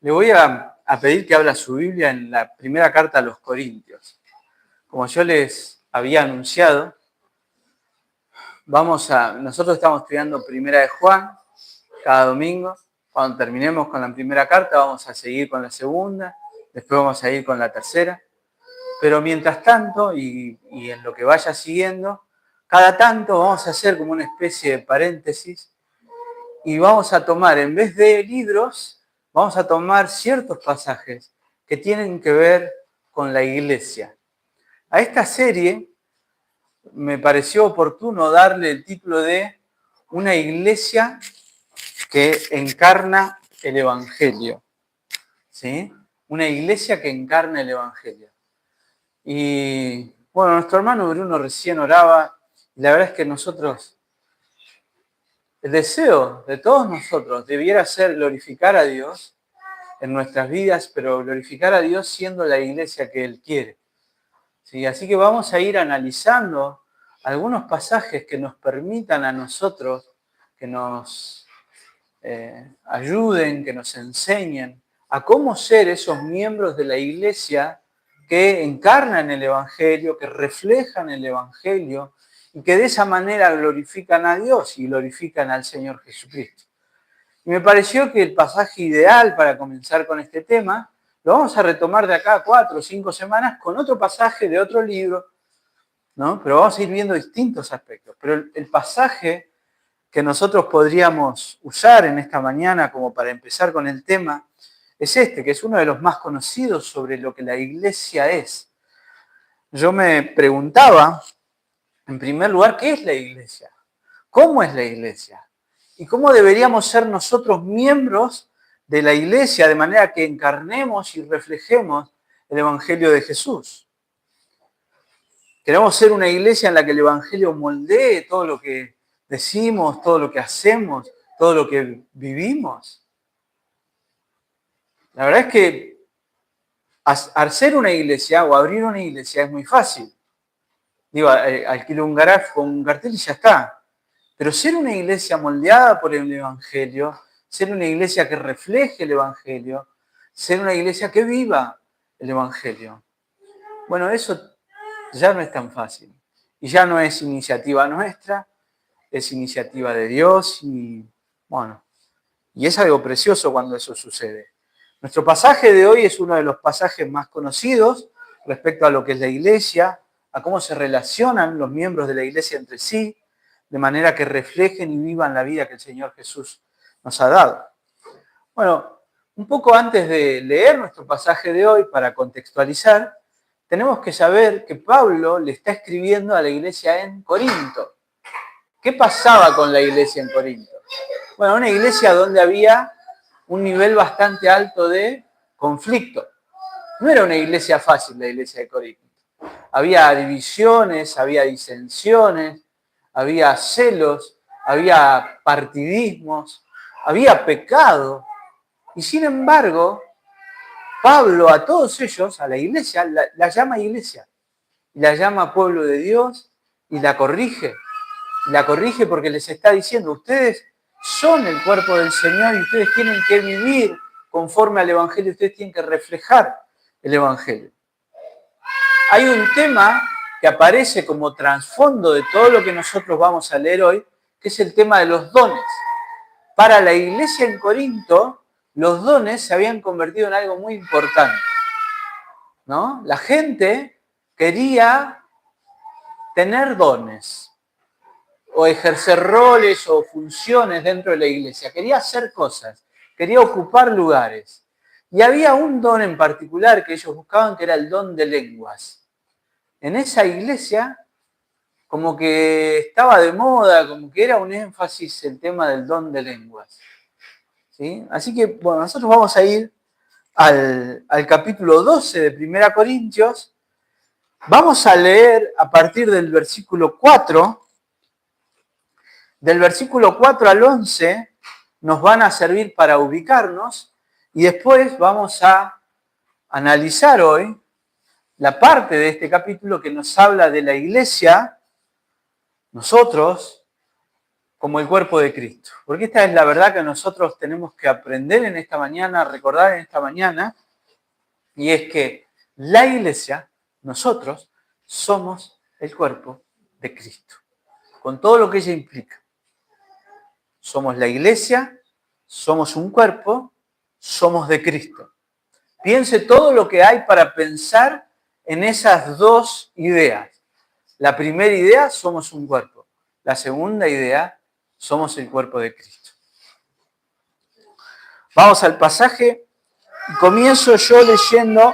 Le voy a pedir que abra su Biblia en la primera carta a los Corintios. Como yo les había anunciado, nosotros estamos estudiando Primera de Juan cada domingo. Cuando terminemos con la primera carta vamos a seguir con la segunda, después vamos a ir con la tercera. Pero mientras tanto, y en lo que vaya siguiendo, cada tanto vamos a hacer como una especie de paréntesis y vamos a tomar, en vez de libros, vamos a tomar ciertos pasajes que tienen que ver con la iglesia. A esta serie me pareció oportuno darle el título de Una iglesia que encarna el Evangelio. ¿Sí? Una iglesia que encarna el Evangelio. Y bueno, nuestro hermano Bruno recién oraba, y la verdad es que el deseo de todos nosotros debiera ser glorificar a Dios en nuestras vidas, pero glorificar a Dios siendo la iglesia que Él quiere. ¿Sí? Así que vamos a ir analizando algunos pasajes que nos permitan a nosotros, que nos ayuden, que nos enseñen a cómo ser esos miembros de la iglesia que encarnan el Evangelio, que reflejan el Evangelio y que de esa manera glorifican a Dios y glorifican al Señor Jesucristo. Y me pareció que el pasaje ideal para comenzar con este tema lo vamos a retomar de acá a 4 o 5 semanas con otro pasaje de otro libro, ¿no? Pero vamos a ir viendo distintos aspectos. Pero el pasaje que nosotros podríamos usar en esta mañana como para empezar con el tema es este, que es uno de los más conocidos sobre lo que la iglesia es. Yo me preguntaba, en primer lugar, ¿qué es la iglesia? ¿Cómo es la iglesia? ¿Y cómo deberíamos ser nosotros miembros de la iglesia de manera que encarnemos y reflejemos el Evangelio de Jesús? Queremos ser una iglesia en la que el Evangelio moldee todo lo que decimos, todo lo que hacemos, todo lo que vivimos. La verdad es que hacer una iglesia o abrir una iglesia es muy fácil. Digo, alquilo un garaje con un cartel y ya está. Pero ser una iglesia moldeada por el Evangelio, ser una iglesia que refleje el Evangelio, ser una iglesia que viva el Evangelio. Bueno, eso ya no es tan fácil. Y ya no es iniciativa nuestra, es iniciativa de Dios y bueno, y es algo precioso cuando eso sucede. Nuestro pasaje de hoy es uno de los pasajes más conocidos respecto a lo que es la iglesia, a cómo se relacionan los miembros de la iglesia entre sí, de manera que reflejen y vivan la vida que el Señor Jesús nos ha dado. Bueno, un poco antes de leer nuestro pasaje de hoy, para contextualizar, tenemos que saber que Pablo le está escribiendo a la iglesia en Corinto. ¿Qué pasaba con la iglesia en Corinto? Bueno, una iglesia donde había un nivel bastante alto de conflicto. No era una iglesia fácil la iglesia de Corinto. Había divisiones, había disensiones, había celos, había partidismos, había pecado. Y sin embargo, Pablo a todos ellos, a la iglesia, la llama iglesia. Y la llama pueblo de Dios y la corrige. Y la corrige porque les está diciendo, ustedes son el cuerpo del Señor y ustedes tienen que vivir conforme al Evangelio, ustedes tienen que reflejar el Evangelio. Hay un tema que aparece como trasfondo de todo lo que nosotros vamos a leer hoy, que es el tema de los dones. Para la iglesia en Corinto, los dones se habían convertido en algo muy importante, ¿no? La gente quería tener dones o ejercer roles o funciones dentro de la iglesia. Quería hacer cosas, quería ocupar lugares. Y había un don en particular que ellos buscaban, que era el don de lenguas. En esa iglesia, como que estaba de moda, como que era un énfasis el tema del don de lenguas. ¿Sí? Así que, bueno, nosotros vamos a ir al capítulo 12 de 1 Corintios. Vamos a leer a partir del versículo 4. Del versículo 4 al 11 nos van a servir para ubicarnos y después vamos a analizar hoy la parte de este capítulo que nos habla de la iglesia, nosotros, como el cuerpo de Cristo. Porque esta es la verdad que nosotros tenemos que aprender en esta mañana, recordar en esta mañana, y es que la iglesia, nosotros, somos el cuerpo de Cristo, con todo lo que ella implica. Somos la iglesia, somos un cuerpo, somos de Cristo. Piense todo lo que hay para pensar en esas dos ideas. La primera idea, somos un cuerpo. La segunda idea, somos el cuerpo de Cristo. Vamos al pasaje y comienzo yo leyendo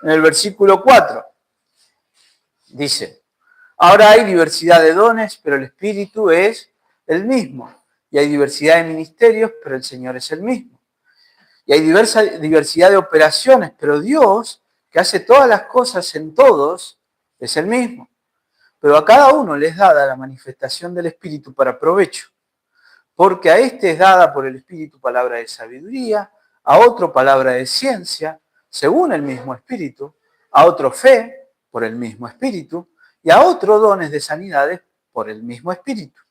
en el versículo 4. Dice, ahora hay diversidad de dones, pero el Espíritu es el mismo. Y hay diversidad de ministerios, pero el Señor es el mismo. Y hay diversidad de operaciones, pero Dios, que hace todas las cosas en todos, es el mismo. Pero a cada uno le es dada la manifestación del Espíritu para provecho. Porque a este es dada por el Espíritu palabra de sabiduría, a otro palabra de ciencia, según el mismo Espíritu, a otro fe, por el mismo Espíritu, y a otro dones de sanidades, por el mismo Espíritu.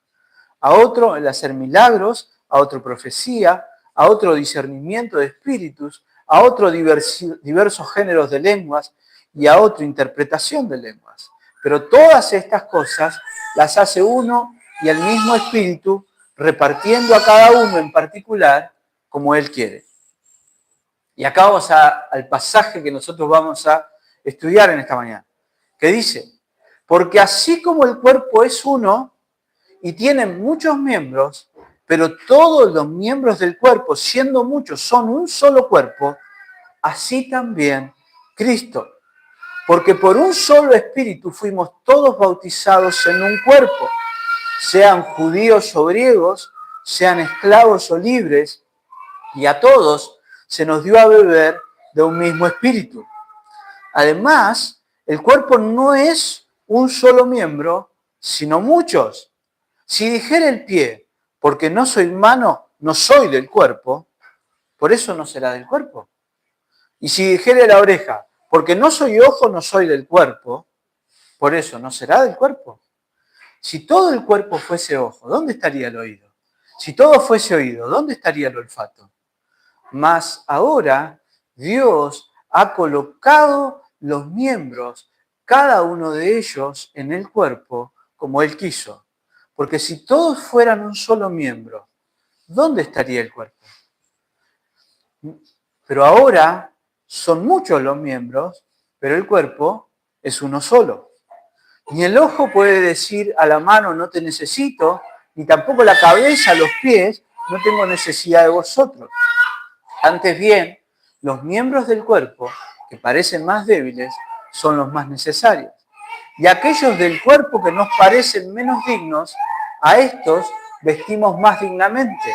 A otro el hacer milagros, a otro profecía, a otro discernimiento de espíritus, a otro diversos géneros de lenguas y a otro interpretación de lenguas. Pero todas estas cosas las hace uno y el mismo Espíritu, repartiendo a cada uno en particular como Él quiere. Y acá vamos al pasaje que nosotros vamos a estudiar en esta mañana, que dice, porque así como el cuerpo es uno y tiene muchos miembros, pero todos los miembros del cuerpo, siendo muchos, son un solo cuerpo, así también Cristo. Porque por un solo espíritu fuimos todos bautizados en un cuerpo, sean judíos o griegos, sean esclavos o libres, y a todos se nos dio a beber de un mismo espíritu. Además, el cuerpo no es un solo miembro, sino muchos. Si dijera el pie, porque no soy mano, no soy del cuerpo, por eso no será del cuerpo. Y si dijera la oreja, porque no soy ojo, no soy del cuerpo, por eso no será del cuerpo. Si todo el cuerpo fuese ojo, ¿dónde estaría el oído? Si todo fuese oído, ¿dónde estaría el olfato? Mas ahora Dios ha colocado los miembros, cada uno de ellos, en el cuerpo como Él quiso. Porque si todos fueran un solo miembro, ¿dónde estaría el cuerpo? Pero ahora son muchos los miembros, pero el cuerpo es uno solo. Ni el ojo puede decir a la mano, no te necesito, ni tampoco la cabeza, los pies, no tengo necesidad de vosotros. Antes bien, los miembros del cuerpo, que parecen más débiles, son los más necesarios. Y aquellos del cuerpo que nos parecen menos dignos, a estos vestimos más dignamente.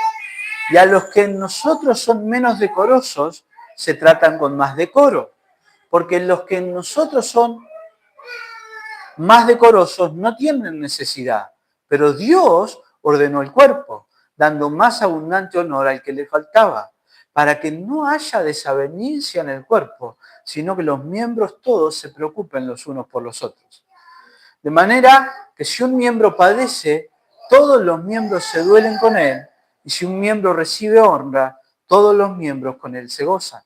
Y a los que en nosotros son menos decorosos, se tratan con más decoro. Porque los que en nosotros son más decorosos no tienen necesidad. Pero Dios ordenó el cuerpo, dando más abundante honor al que le faltaba, para que no haya desaveniencia en el cuerpo, sino que los miembros todos se preocupen los unos por los otros. De manera que si un miembro padece, todos los miembros se duelen con él, y si un miembro recibe honra, todos los miembros con él se gozan.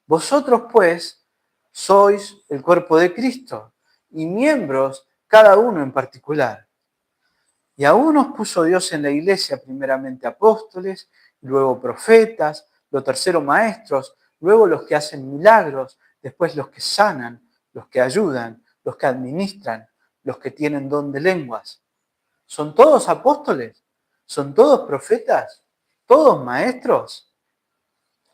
Vosotros, pues, sois el cuerpo de Cristo, y miembros cada uno en particular. Y a unos puso Dios en la iglesia, primeramente apóstoles, luego profetas, lo tercero maestros, luego los que hacen milagros, después los que sanan, los que ayudan, los que administran, los que tienen don de lenguas. ¿Son todos apóstoles? ¿Son todos profetas? ¿Todos maestros?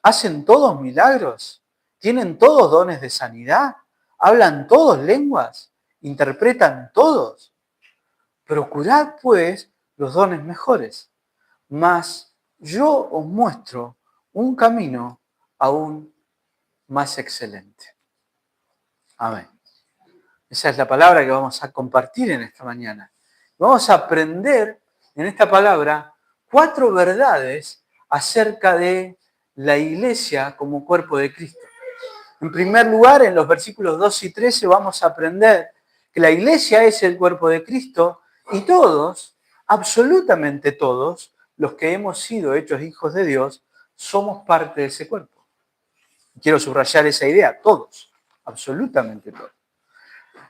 ¿Hacen todos milagros? ¿Tienen todos dones de sanidad? ¿Hablan todos lenguas? ¿Interpretan todos? Procurad, pues, los dones mejores, mas yo os muestro un camino aún más excelente. Amén. Esa es la palabra que vamos a compartir en esta mañana. Vamos a aprender en esta palabra 4 verdades acerca de la iglesia como cuerpo de Cristo. En primer lugar, en los versículos 2 y 13 vamos a aprender que la iglesia es el cuerpo de Cristo y todos, absolutamente todos los que hemos sido hechos hijos de Dios somos parte de ese cuerpo. Quiero subrayar esa idea, todos, absolutamente todos.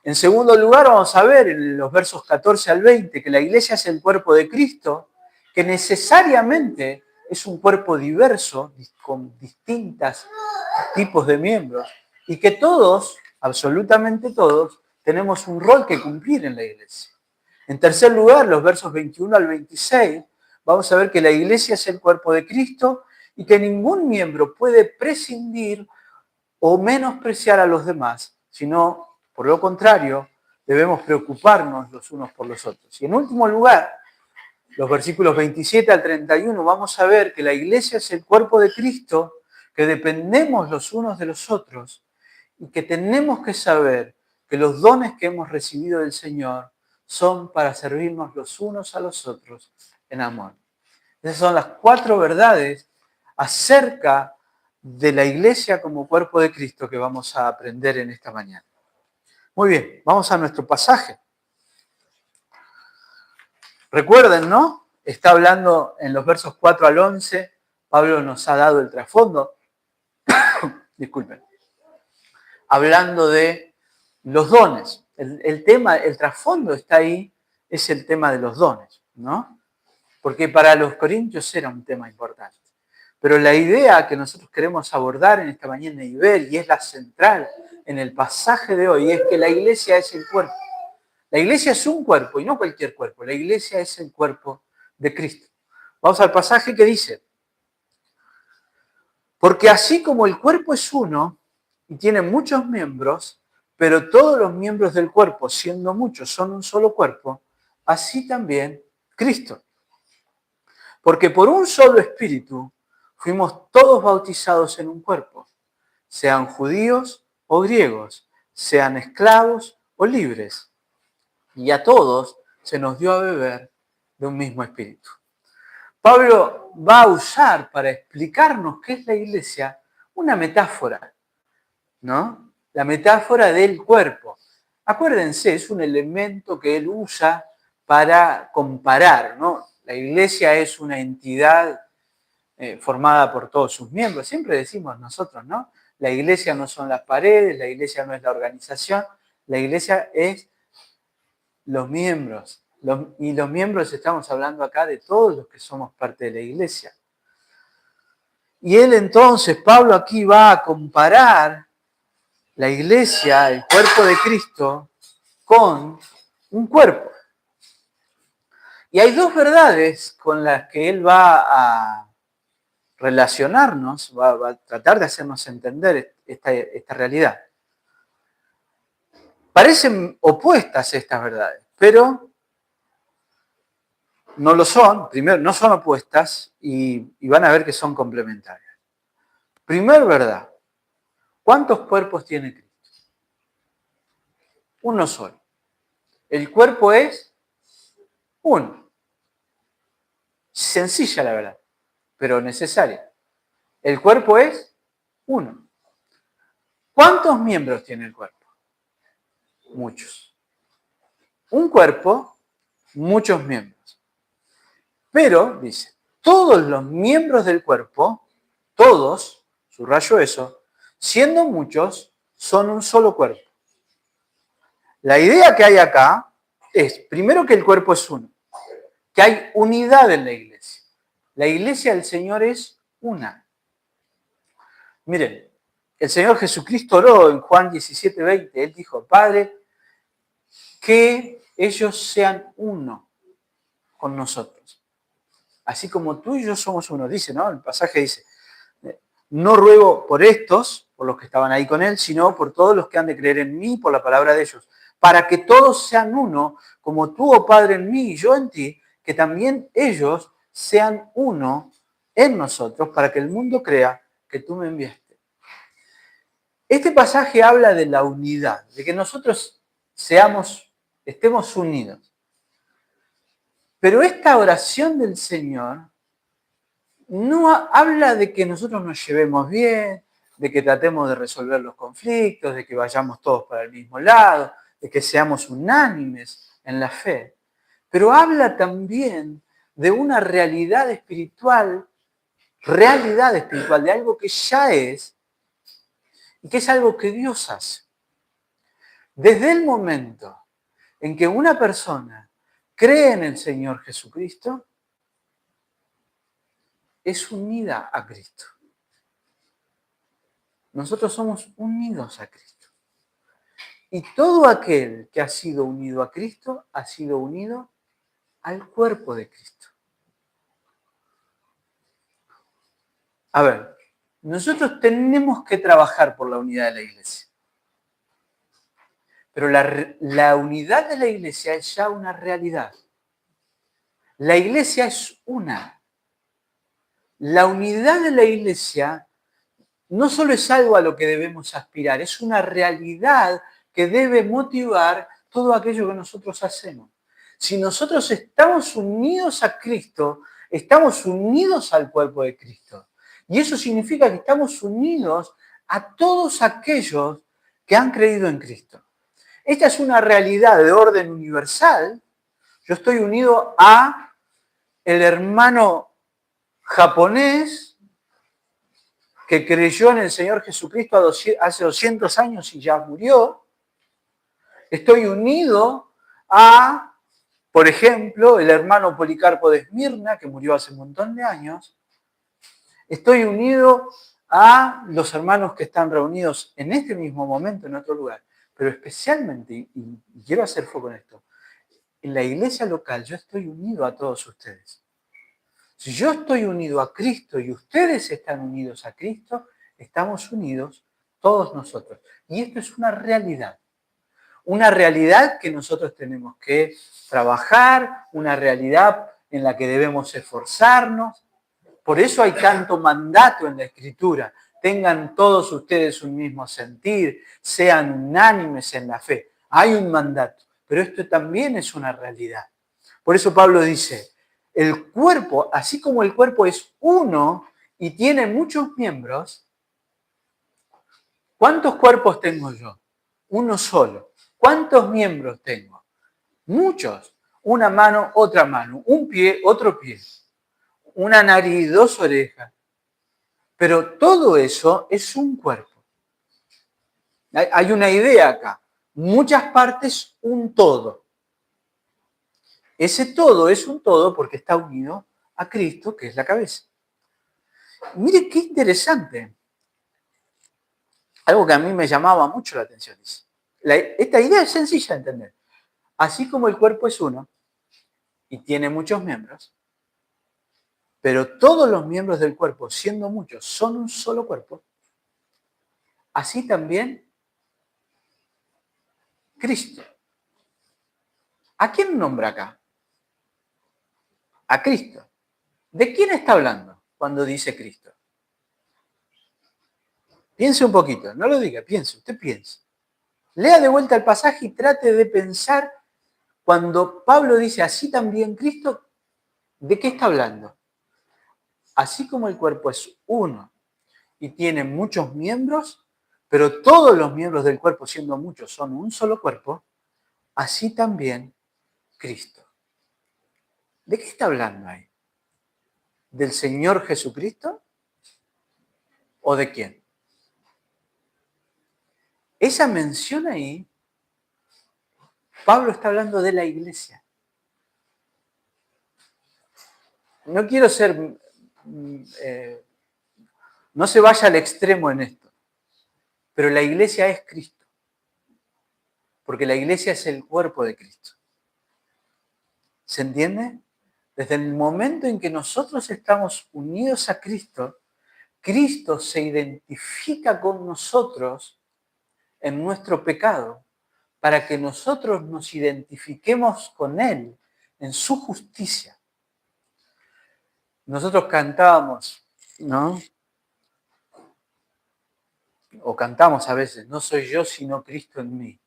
En segundo lugar, vamos a ver en los versos 14 al 20 que la iglesia es el cuerpo de Cristo, que necesariamente es un cuerpo diverso, con distintos tipos de miembros, y que todos, absolutamente todos, tenemos un rol que cumplir en la iglesia. En tercer lugar, los versos 21 al 26, vamos a ver que la iglesia es el cuerpo de Cristo y que ningún miembro puede prescindir o menospreciar a los demás, sino, por lo contrario, debemos preocuparnos los unos por los otros. Y en último lugar, los versículos 27 al 31, vamos a ver que la iglesia es el cuerpo de Cristo, que dependemos los unos de los otros y que tenemos que saber que los dones que hemos recibido del Señor son para servirnos los unos a los otros en amor. Esas son las 4 verdades acerca de la iglesia como cuerpo de Cristo que vamos a aprender en esta mañana. Muy bien, vamos a nuestro pasaje. Recuerden, ¿no? Está hablando en los versos 4 al 11, Pablo nos ha dado el trasfondo, disculpen, hablando de los dones. El tema, el trasfondo está ahí, es el tema de los dones, ¿no? Porque para los corintios era un tema importante. Pero la idea que nosotros queremos abordar en esta mañana y ver, y es la central en el pasaje de hoy, es que la iglesia es el cuerpo. La iglesia es un cuerpo y no cualquier cuerpo. La iglesia es el cuerpo de Cristo. Vamos al pasaje que dice, porque así como el cuerpo es uno y tiene muchos miembros, pero todos los miembros del cuerpo, siendo muchos, son un solo cuerpo, así también Cristo. Porque por un solo espíritu fuimos todos bautizados en un cuerpo, sean judíos o griegos, sean esclavos o libres. Y a todos se nos dio a beber de un mismo espíritu. Pablo va a usar para explicarnos qué es la iglesia una metáfora, ¿no? La metáfora del cuerpo. Acuérdense, es un elemento que él usa para comparar, ¿no? La iglesia es una entidad formada por todos sus miembros. Siempre decimos nosotros, ¿no? La iglesia no son las paredes, la iglesia no es la organización, la iglesia es los miembros. Y los miembros estamos hablando acá de todos los que somos parte de la iglesia. Y él entonces, Pablo aquí va a comparar la iglesia, el cuerpo de Cristo, con un cuerpo. Y hay 2 verdades con las que él va a relacionarnos, va a tratar de hacernos entender esta realidad. Parecen opuestas estas verdades, pero no lo son. Primero, no son opuestas y van a ver que son complementarias. Primer verdad, ¿cuántos cuerpos tiene Cristo? Uno solo. El cuerpo es uno. Sencilla la verdad, pero necesaria. El cuerpo es uno. ¿Cuántos miembros tiene el cuerpo? Muchos. Un cuerpo, muchos miembros. Pero, dice, todos los miembros del cuerpo, todos, subrayo eso, siendo muchos, son un solo cuerpo. La idea que hay acá es, primero, que el cuerpo es uno, que hay unidad en la iglesia. La iglesia del Señor es una. Miren, el Señor Jesucristo oró en Juan 17:20, Él dijo, Padre, que ellos sean uno con nosotros. Así como tú y yo somos uno, dice, ¿no? El pasaje dice, no ruego por estos, por los que estaban ahí con Él, sino por todos los que han de creer en mí, por la palabra de ellos, para que todos sean uno, como tú, oh Padre, en mí y yo en ti, que también ellos sean uno en nosotros, para que el mundo crea que tú me enviaste. Este pasaje habla de la unidad, de que nosotros estemos unidos. Pero esta oración del Señor no habla de que nosotros nos llevemos bien, de que tratemos de resolver los conflictos, de que vayamos todos para el mismo lado, de que seamos unánimes en la fe. pero habla también de una realidad espiritual, de algo que ya es y que es algo que Dios hace. Desde el momento en que una persona cree en el Señor Jesucristo, es unida a Cristo. Nosotros somos unidos a Cristo. Y todo aquel que ha sido unido a Cristo, ha sido unido al cuerpo de Cristo. A ver, nosotros tenemos que trabajar por la unidad de la iglesia. Pero la unidad de la iglesia es ya una realidad. La iglesia es una. La unidad de la iglesia no solo es algo a lo que debemos aspirar, es una realidad que debe motivar todo aquello que nosotros hacemos. Si nosotros estamos unidos a Cristo, estamos unidos al cuerpo de Cristo. Y eso significa que estamos unidos a todos aquellos que han creído en Cristo. Esta es una realidad de orden universal. Yo estoy unido a el hermano japonés que creyó en el Señor Jesucristo hace 200 años y ya murió. Estoy unido a, por ejemplo, el hermano Policarpo de Esmirna, que murió hace un montón de años. Estoy unido a los hermanos que están reunidos en este mismo momento en otro lugar. Pero especialmente, y quiero hacer foco en esto, en la iglesia local yo estoy unido a todos ustedes. Si yo estoy unido a Cristo y ustedes están unidos a Cristo, estamos unidos todos nosotros. Y esto es una realidad que nosotros tenemos que trabajar, una realidad en la que debemos esforzarnos. Por eso hay tanto mandato en la Escritura. Tengan todos ustedes un mismo sentir, sean unánimes en la fe. Hay un mandato, pero esto también es una realidad. Por eso Pablo dice, el cuerpo, así como el cuerpo es uno y tiene muchos miembros, ¿cuántos cuerpos tengo yo? Uno solo. ¿Cuántos miembros tengo? Muchos. Una mano, otra mano. Un pie, otro pie. Una nariz, dos orejas. Pero todo eso es un cuerpo. Hay una idea acá. Muchas partes, un todo. Ese todo es un todo porque está unido a Cristo, que es la cabeza. Mire qué interesante. Algo que a mí me llamaba mucho la atención. Esta idea es sencilla de entender. Así como el cuerpo es uno y tiene muchos miembros, pero todos los miembros del cuerpo, siendo muchos, son un solo cuerpo, así también Cristo. ¿A quién nombra acá? A Cristo. ¿De quién está hablando cuando dice Cristo? Piense un poquito, no lo diga, piense, usted piense. Lea de vuelta el pasaje y trate de pensar cuando Pablo dice así también Cristo, ¿de qué está hablando? Así como el cuerpo es uno y tiene muchos miembros, pero todos los miembros del cuerpo, siendo muchos, son un solo cuerpo, así también Cristo. ¿De qué está hablando ahí? ¿Del Señor Jesucristo? ¿O de quién? Esa mención ahí, Pablo está hablando de la iglesia. No quiero ser, no se vaya al extremo en esto, pero la iglesia es Cristo, porque la iglesia es el cuerpo de Cristo. ¿Se entiende? Desde el momento en que nosotros estamos unidos a Cristo, Cristo se identifica con nosotros en nuestro pecado para que nosotros nos identifiquemos con Él en su justicia. Nosotros cantábamos, ¿no? O cantamos a veces, no soy yo sino Cristo en mí.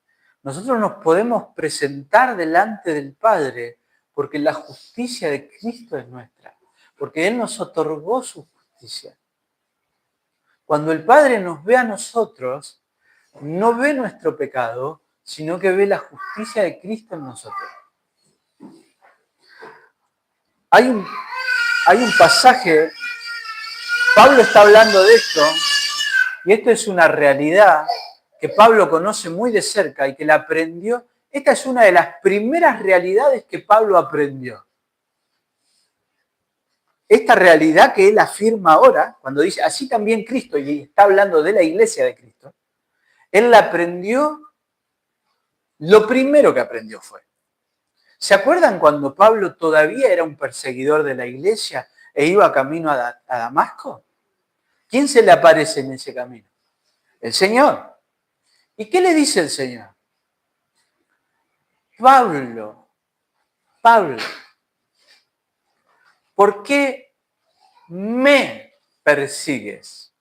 Nosotros nos podemos presentar delante del Padre porque la justicia de Cristo es nuestra, porque Él nos otorgó su justicia. Cuando el Padre nos ve a nosotros, no ve nuestro pecado, sino que ve la justicia de Cristo en nosotros. Hay un, hay un pasaje, Pablo está hablando de esto, y esto es una realidad que Pablo conoce muy de cerca y que la aprendió. Esta es una de las primeras realidades que Pablo aprendió. Esta realidad que él afirma ahora, cuando dice, así también Cristo, y está hablando de la iglesia de Cristo, él la aprendió, lo primero que aprendió fue. ¿Se acuerdan cuando Pablo todavía era un perseguidor de la iglesia e iba camino a Damasco? ¿Quién se le aparece en ese camino? El Señor. ¿Y qué le dice el Señor? Pablo, ¿por qué me persigues?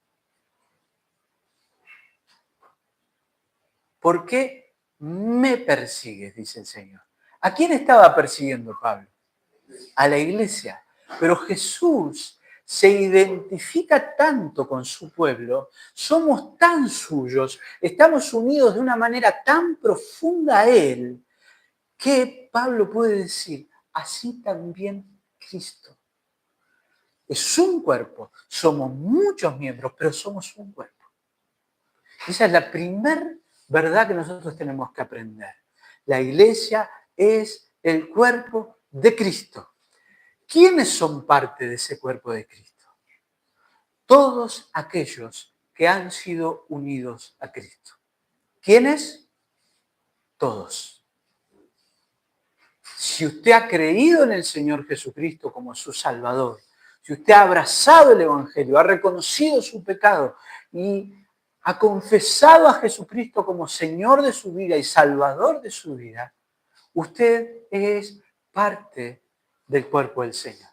¿Por qué me persigues? Dice el Señor. ¿A quién estaba persiguiendo Pablo? A la iglesia. Pero Jesús se identifica tanto con su pueblo, somos tan suyos, estamos unidos de una manera tan profunda a Él, que Pablo puede decir, así también Cristo. Es un cuerpo, somos muchos miembros, pero somos un cuerpo. Esa es la primera verdad que nosotros tenemos que aprender. La iglesia es el cuerpo de Cristo. ¿Quiénes son parte de ese cuerpo de Cristo? Todos aquellos que han sido unidos a Cristo. ¿Quiénes? Todos. Si usted ha creído en el Señor Jesucristo como su Salvador, si usted ha abrazado el Evangelio, ha reconocido su pecado y ha confesado a Jesucristo como Señor de su vida y Salvador de su vida, usted es parte del cuerpo del Señor.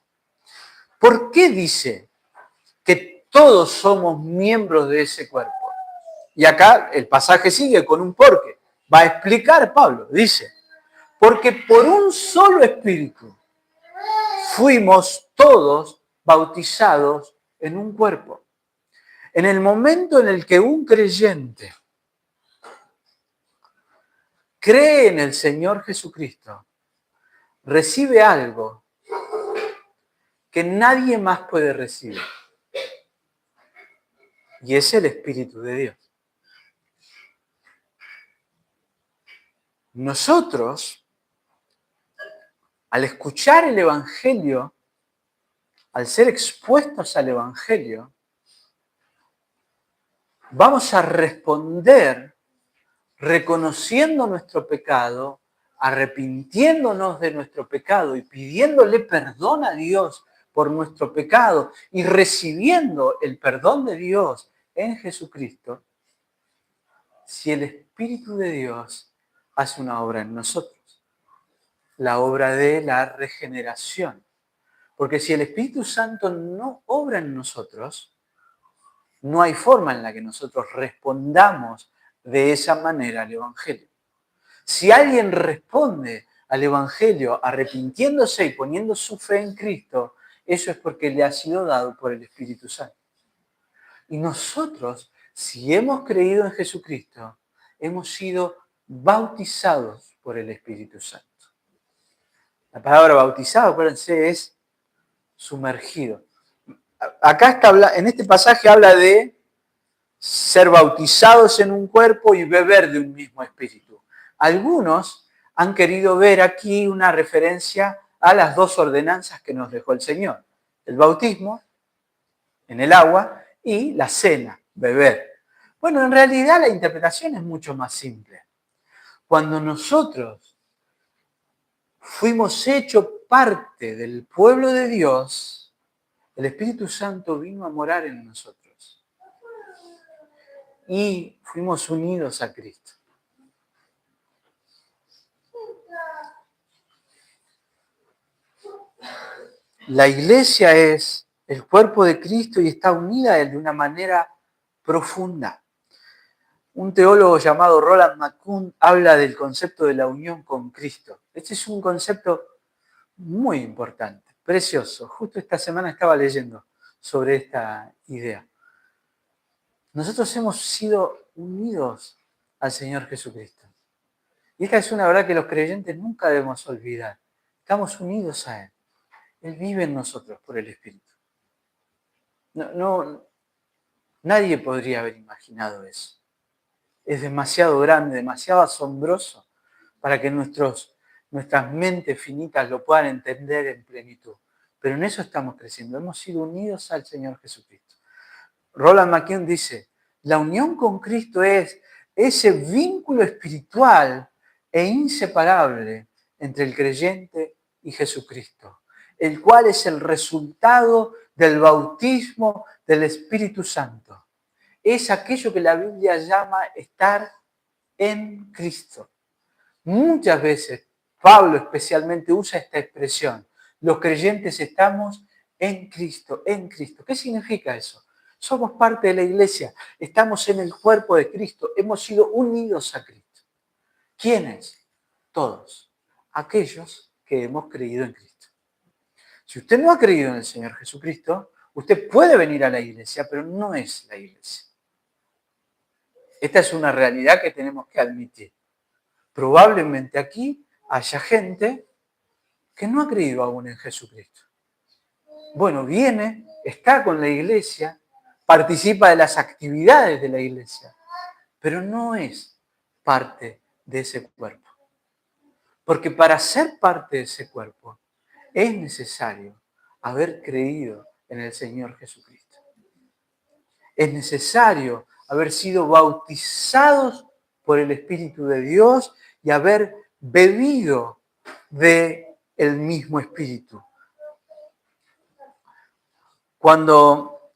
¿Por qué dice que todos somos miembros de ese cuerpo? Y acá el pasaje sigue con un porqué. Va a explicar Pablo, dice, porque por un solo espíritu fuimos todos bautizados en un cuerpo. En el momento en el que un creyente cree en el Señor Jesucristo, recibe algo que nadie más puede recibir. Y es el Espíritu de Dios. Nosotros, al escuchar el Evangelio, al ser expuestos al Evangelio, vamos a responder reconociendo nuestro pecado, arrepintiéndonos de nuestro pecado y pidiéndole perdón a Dios por nuestro pecado y recibiendo el perdón de Dios en Jesucristo, si el Espíritu de Dios hace una obra en nosotros, la obra de la regeneración. Porque si el Espíritu Santo no obra en nosotros, no hay forma en la que nosotros respondamos de esa manera al Evangelio. Si alguien responde al Evangelio arrepintiéndose y poniendo su fe en Cristo, eso es porque le ha sido dado por el Espíritu Santo. Y nosotros, si hemos creído en Jesucristo, hemos sido bautizados por el Espíritu Santo. La palabra bautizado, acuérdense, es sumergido. Acá está, en este pasaje habla de ser bautizados en un cuerpo y beber de un mismo espíritu. Algunos han querido ver aquí una referencia a las dos ordenanzas que nos dejó el Señor. El bautismo en el agua y la cena, beber. Bueno, en realidad la interpretación es mucho más simple. Cuando nosotros fuimos hechos parte del pueblo de Dios, el Espíritu Santo vino a morar en nosotros. Y fuimos unidos a Cristo. La iglesia es el cuerpo de Cristo y está unida a Él de una manera profunda. Un teólogo llamado Roland McCune habla del concepto de la unión con Cristo. Este es un concepto muy importante, precioso. Justo esta semana estaba leyendo sobre esta idea. Nosotros hemos sido unidos al Señor Jesucristo. Y esta es una verdad que los creyentes nunca debemos olvidar. Estamos unidos a Él. Él vive en nosotros por el Espíritu. Nadie podría haber imaginado eso. Es demasiado grande, demasiado asombroso para que nuestras mentes finitas lo puedan entender en plenitud. Pero en eso estamos creciendo. Hemos sido unidos al Señor Jesucristo. Roland McKeown dice, la unión con Cristo es ese vínculo espiritual e inseparable entre el creyente y Jesucristo, el cual es el resultado del bautismo del Espíritu Santo. Es aquello que la Biblia llama estar en Cristo. Muchas veces Pablo especialmente usa esta expresión. Los creyentes estamos en Cristo, en Cristo. ¿Qué significa eso? Somos parte de la iglesia, estamos en el cuerpo de Cristo, hemos sido unidos a Cristo. ¿Quiénes? Todos. Aquellos que hemos creído en Cristo. Si usted no ha creído en el Señor Jesucristo, usted puede venir a la iglesia, pero no es la iglesia. Esta es una realidad que tenemos que admitir. Probablemente aquí haya gente que no ha creído aún en Jesucristo. Bueno, viene, está con la iglesia, participa de las actividades de la iglesia, pero no es parte de ese cuerpo. Porque para ser parte de ese cuerpo es necesario haber creído en el Señor Jesucristo. Es necesario haber sido bautizados por el Espíritu de Dios y haber bebido del mismo Espíritu. Cuando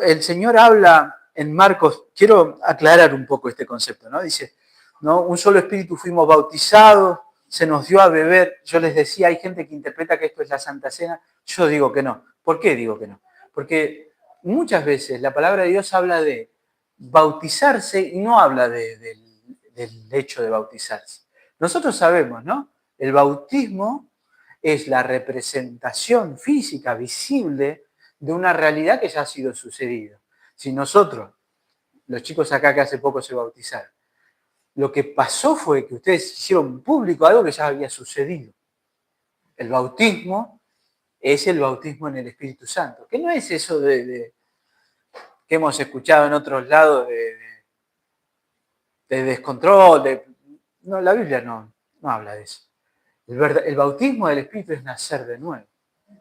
el Señor habla en Marcos, quiero aclarar un poco este concepto, ¿no? Dice, ¿no? Un solo Espíritu fuimos bautizados, se nos dio a beber. Yo les decía, hay gente que interpreta que esto es la Santa Cena. Yo digo que no. ¿Por qué digo que no? Porque muchas veces la palabra de Dios habla de bautizarse y no habla del hecho de bautizarse. Nosotros sabemos, ¿no? El bautismo es la representación física, visible, de una realidad que ya ha sido sucedida. Si nosotros, los chicos acá que hace poco se bautizaron, lo que pasó fue que ustedes hicieron público algo que ya había sucedido. El bautismo es el bautismo en el Espíritu Santo, que no es eso que hemos escuchado en otros lados de descontrol. No, la Biblia no habla de eso. El bautismo del Espíritu es nacer de nuevo,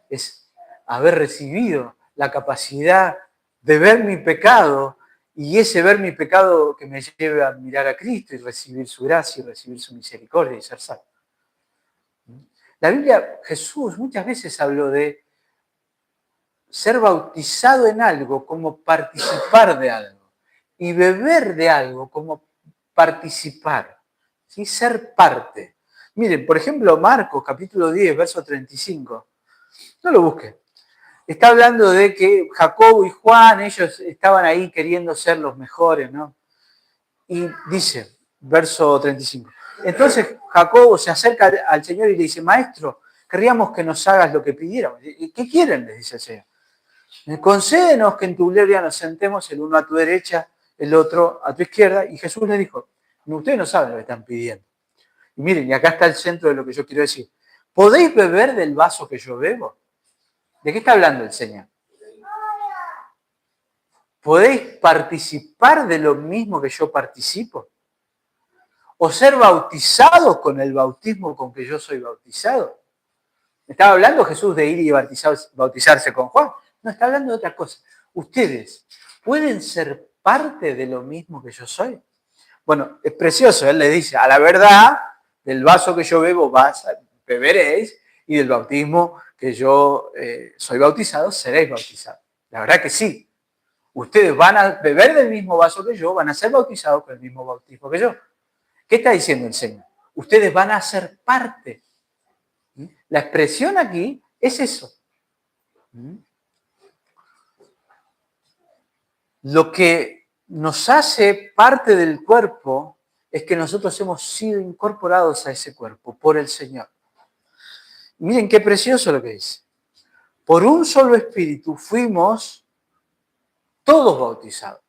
es haber recibido la capacidad de ver mi pecado y ese ver mi pecado que me lleve a mirar a Cristo y recibir su gracia y recibir su misericordia y ser salvo. La Biblia, Jesús muchas veces habló de ser bautizado en algo como participar de algo y beber de algo como participar, ¿sí? Ser parte. Miren, por ejemplo, Marcos capítulo 10, verso 35. No lo busquen. Está hablando de que Jacobo y Juan, ellos estaban ahí queriendo ser los mejores, ¿no? Y dice, verso 35, entonces Jacobo se acerca al Señor y le dice, Maestro, querríamos que nos hagas lo que pidiéramos. ¿Qué quieren? Les dice el Señor. Concédenos que en tu gloria nos sentemos, el uno a tu derecha, el otro a tu izquierda. Y Jesús le dijo, ustedes no saben lo que están pidiendo. Y miren, y acá está el centro de lo que yo quiero decir. ¿Podéis beber del vaso que yo bebo? ¿De qué está hablando el Señor? ¿Podéis participar de lo mismo que yo participo? ¿O ser bautizados con el bautismo con que yo soy bautizado? ¿Estaba hablando Jesús de ir y bautizarse con Juan? No, está hablando de otra cosa. ¿Ustedes pueden ser parte de lo mismo que yo soy? Bueno, es precioso, él le dice, a la verdad, del vaso que yo bebo beberéis, y del bautismo que yo soy bautizado, seréis bautizados. La verdad que sí. Ustedes van a beber del mismo vaso que yo, van a ser bautizados con el mismo bautismo que yo. ¿Qué está diciendo el Señor? Ustedes van a ser parte. La expresión aquí es eso. Lo que nos hace parte del cuerpo es que nosotros hemos sido incorporados a ese cuerpo por el Señor. Miren qué precioso lo que dice. Por un solo espíritu fuimos todos bautizados.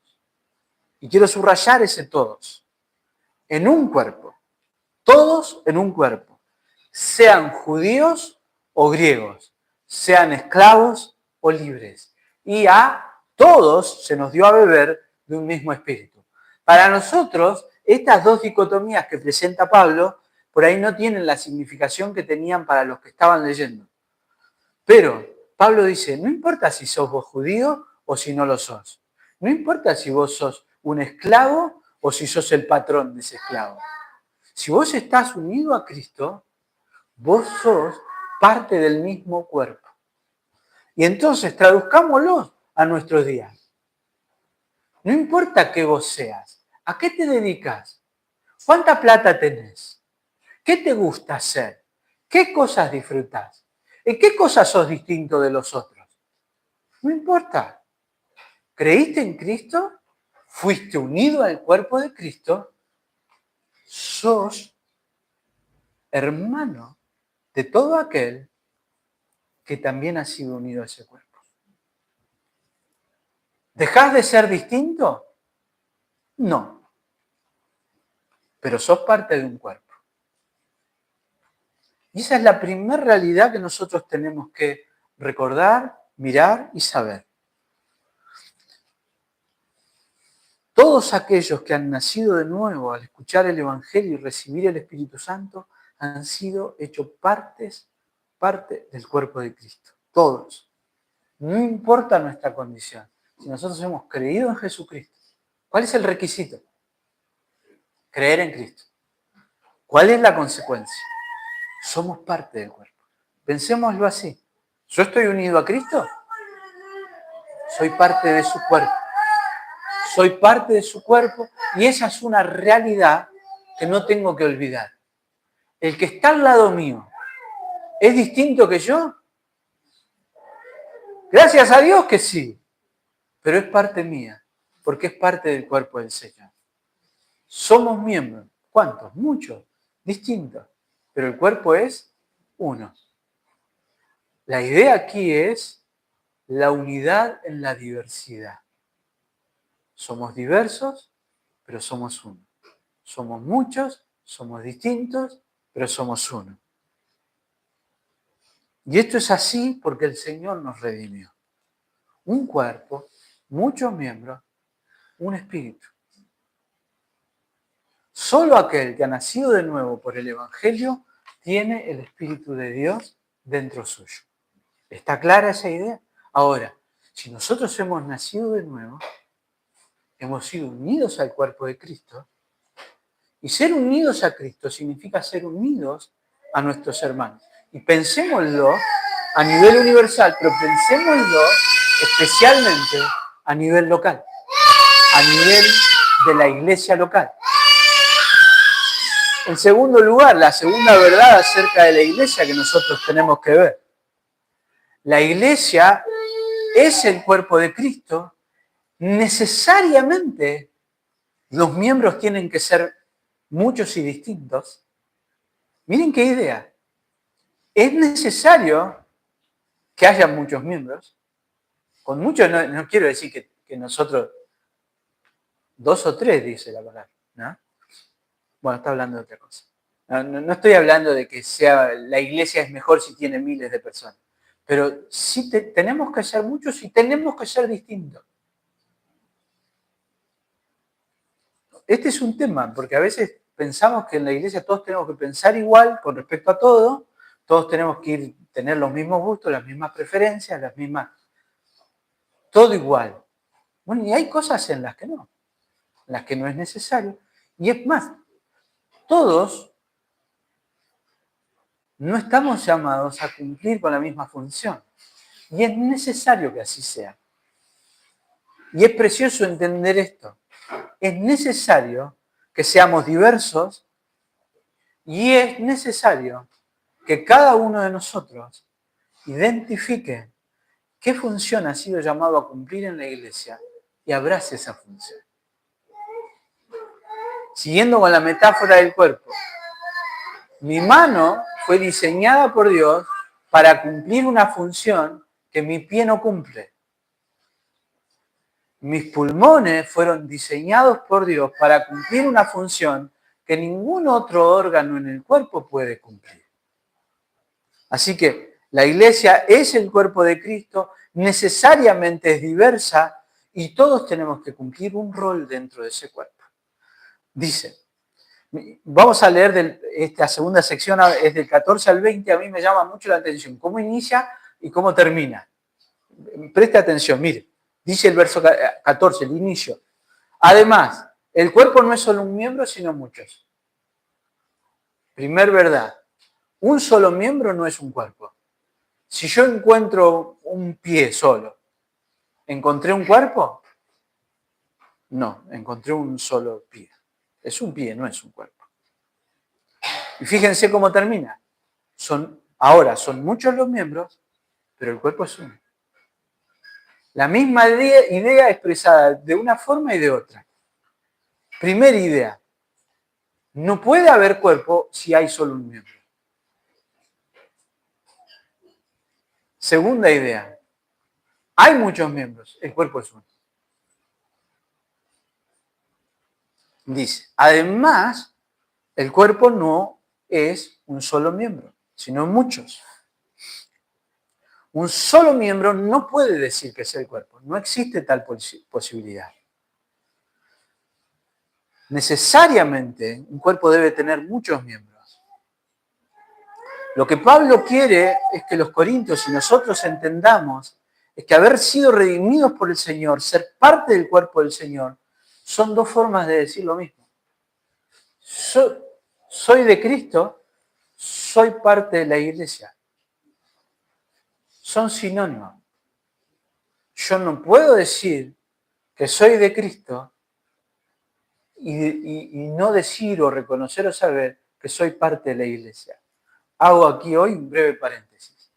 Y quiero subrayar ese todos. En un cuerpo. Todos en un cuerpo. Sean judíos o griegos. sean esclavos o libres. Y a todos se nos dio a beber de un mismo espíritu. Para nosotros, estas dos dicotomías que presenta Pablo, por ahí no tienen la significación que tenían para los que estaban leyendo. Pero Pablo dice, no importa si sos vos judío o si no lo sos. No importa si vos sos un esclavo o si sos el patrón de ese esclavo. Si vos estás unido a Cristo, vos sos parte del mismo cuerpo. Y entonces traduzcámoslo a nuestros días. No importa qué vos seas, ¿a qué te dedicas? ¿Cuánta plata tenés? ¿Qué te gusta hacer? ¿Qué cosas disfrutás? ¿En qué cosas sos distinto de los otros? No importa. ¿Creíste en Cristo? ¿Fuiste unido al cuerpo de Cristo? Sos hermano de todo aquel que también ha sido unido a ese cuerpo. ¿Dejás de ser distinto? No. Pero sos parte de un cuerpo. Y esa es la primera realidad que nosotros tenemos que recordar, mirar y saber. Todos aquellos que han nacido de nuevo al escuchar el Evangelio y recibir el Espíritu Santo han sido hechos parte del cuerpo de Cristo. Todos. No importa nuestra condición. Si nosotros hemos creído en Jesucristo, ¿cuál es el requisito? Creer en Cristo. ¿Cuál es la consecuencia? Somos parte del cuerpo. Pensémoslo así. ¿Yo estoy unido a Cristo? Soy parte de su cuerpo. Soy parte de su cuerpo y esa es una realidad que no tengo que olvidar. El que está al lado mío, ¿es distinto que yo? Gracias a Dios que sí, pero es parte mía, porque es parte del cuerpo del Señor. Somos miembros. ¿Cuántos? Muchos, distintos, pero el cuerpo es uno. La idea aquí es la unidad en la diversidad. Somos diversos, pero somos uno. Somos muchos, somos distintos, pero somos uno. Y esto es así porque el Señor nos redimió. Un cuerpo, muchos miembros, un espíritu. Solo aquel que ha nacido de nuevo por el Evangelio tiene el Espíritu de Dios dentro suyo. ¿Está clara esa idea? Ahora, si nosotros hemos nacido de nuevo, hemos sido unidos al cuerpo de Cristo, y ser unidos a Cristo significa ser unidos a nuestros hermanos. Y pensémoslo a nivel universal, pero pensémoslo especialmente a nivel local, a nivel de la iglesia local. En segundo lugar, la segunda verdad acerca de la iglesia que nosotros tenemos que ver. La iglesia es el cuerpo de Cristo. Necesariamente los miembros tienen que ser muchos y distintos. Miren qué idea. Es necesario que haya muchos miembros. Con muchos no quiero decir que nosotros, 2 o 3 dice la palabra, ¿no? Bueno, está hablando de otra cosa. No estoy hablando de que la iglesia es mejor si tiene miles de personas. Pero sí tenemos que ser muchos y tenemos que ser distintos. Este es un tema, porque a veces pensamos que en la iglesia todos tenemos que pensar igual con respecto a todo, todos tenemos que tener los mismos gustos, las mismas preferencias, todo igual. Bueno, y hay cosas en las que no es necesario. Y es más, todos no estamos llamados a cumplir con la misma función. Y es necesario que así sea. Y es precioso entender esto. Es necesario que seamos diversos y es necesario que cada uno de nosotros identifique qué función ha sido llamado a cumplir en la iglesia y abrace esa función. Siguiendo con la metáfora del cuerpo, mi mano fue diseñada por Dios para cumplir una función que mi pie no cumple. Mis pulmones fueron diseñados por Dios para cumplir una función que ningún otro órgano en el cuerpo puede cumplir. Así que La iglesia es el cuerpo de Cristo, necesariamente es diversa y todos tenemos que cumplir un rol dentro de ese cuerpo. Dice, vamos a leer esta segunda sección, es del 14 al 20, a mí me llama mucho la atención cómo inicia y cómo termina. Preste atención, mire, dice el verso 14, el inicio. Además, el cuerpo no es solo un miembro, sino muchos. Primer verdad, un solo miembro no es un cuerpo. Si yo encuentro un pie solo, ¿encontré un cuerpo? No, encontré un solo pie. Es un pie, no es un cuerpo. Y fíjense cómo termina. Ahora son muchos los miembros, pero el cuerpo es uno. La misma idea expresada de una forma y de otra. Primera idea. No puede haber cuerpo si hay solo un miembro. Segunda idea. Hay muchos miembros, el cuerpo es uno. Dice, además, el cuerpo no es un solo miembro, sino muchos. Un solo miembro no puede decir que es el cuerpo. No existe tal posibilidad. Necesariamente, un cuerpo debe tener muchos miembros. Lo que Pablo quiere es que los corintios y nosotros entendamos es que haber sido redimidos por el Señor, ser parte del cuerpo del Señor, son dos formas de decir lo mismo. Soy de Cristo, soy parte de la iglesia. Son sinónimos. Yo no puedo decir que soy de Cristo y no decir o reconocer o saber que soy parte de la iglesia. Hago aquí hoy un breve paréntesis.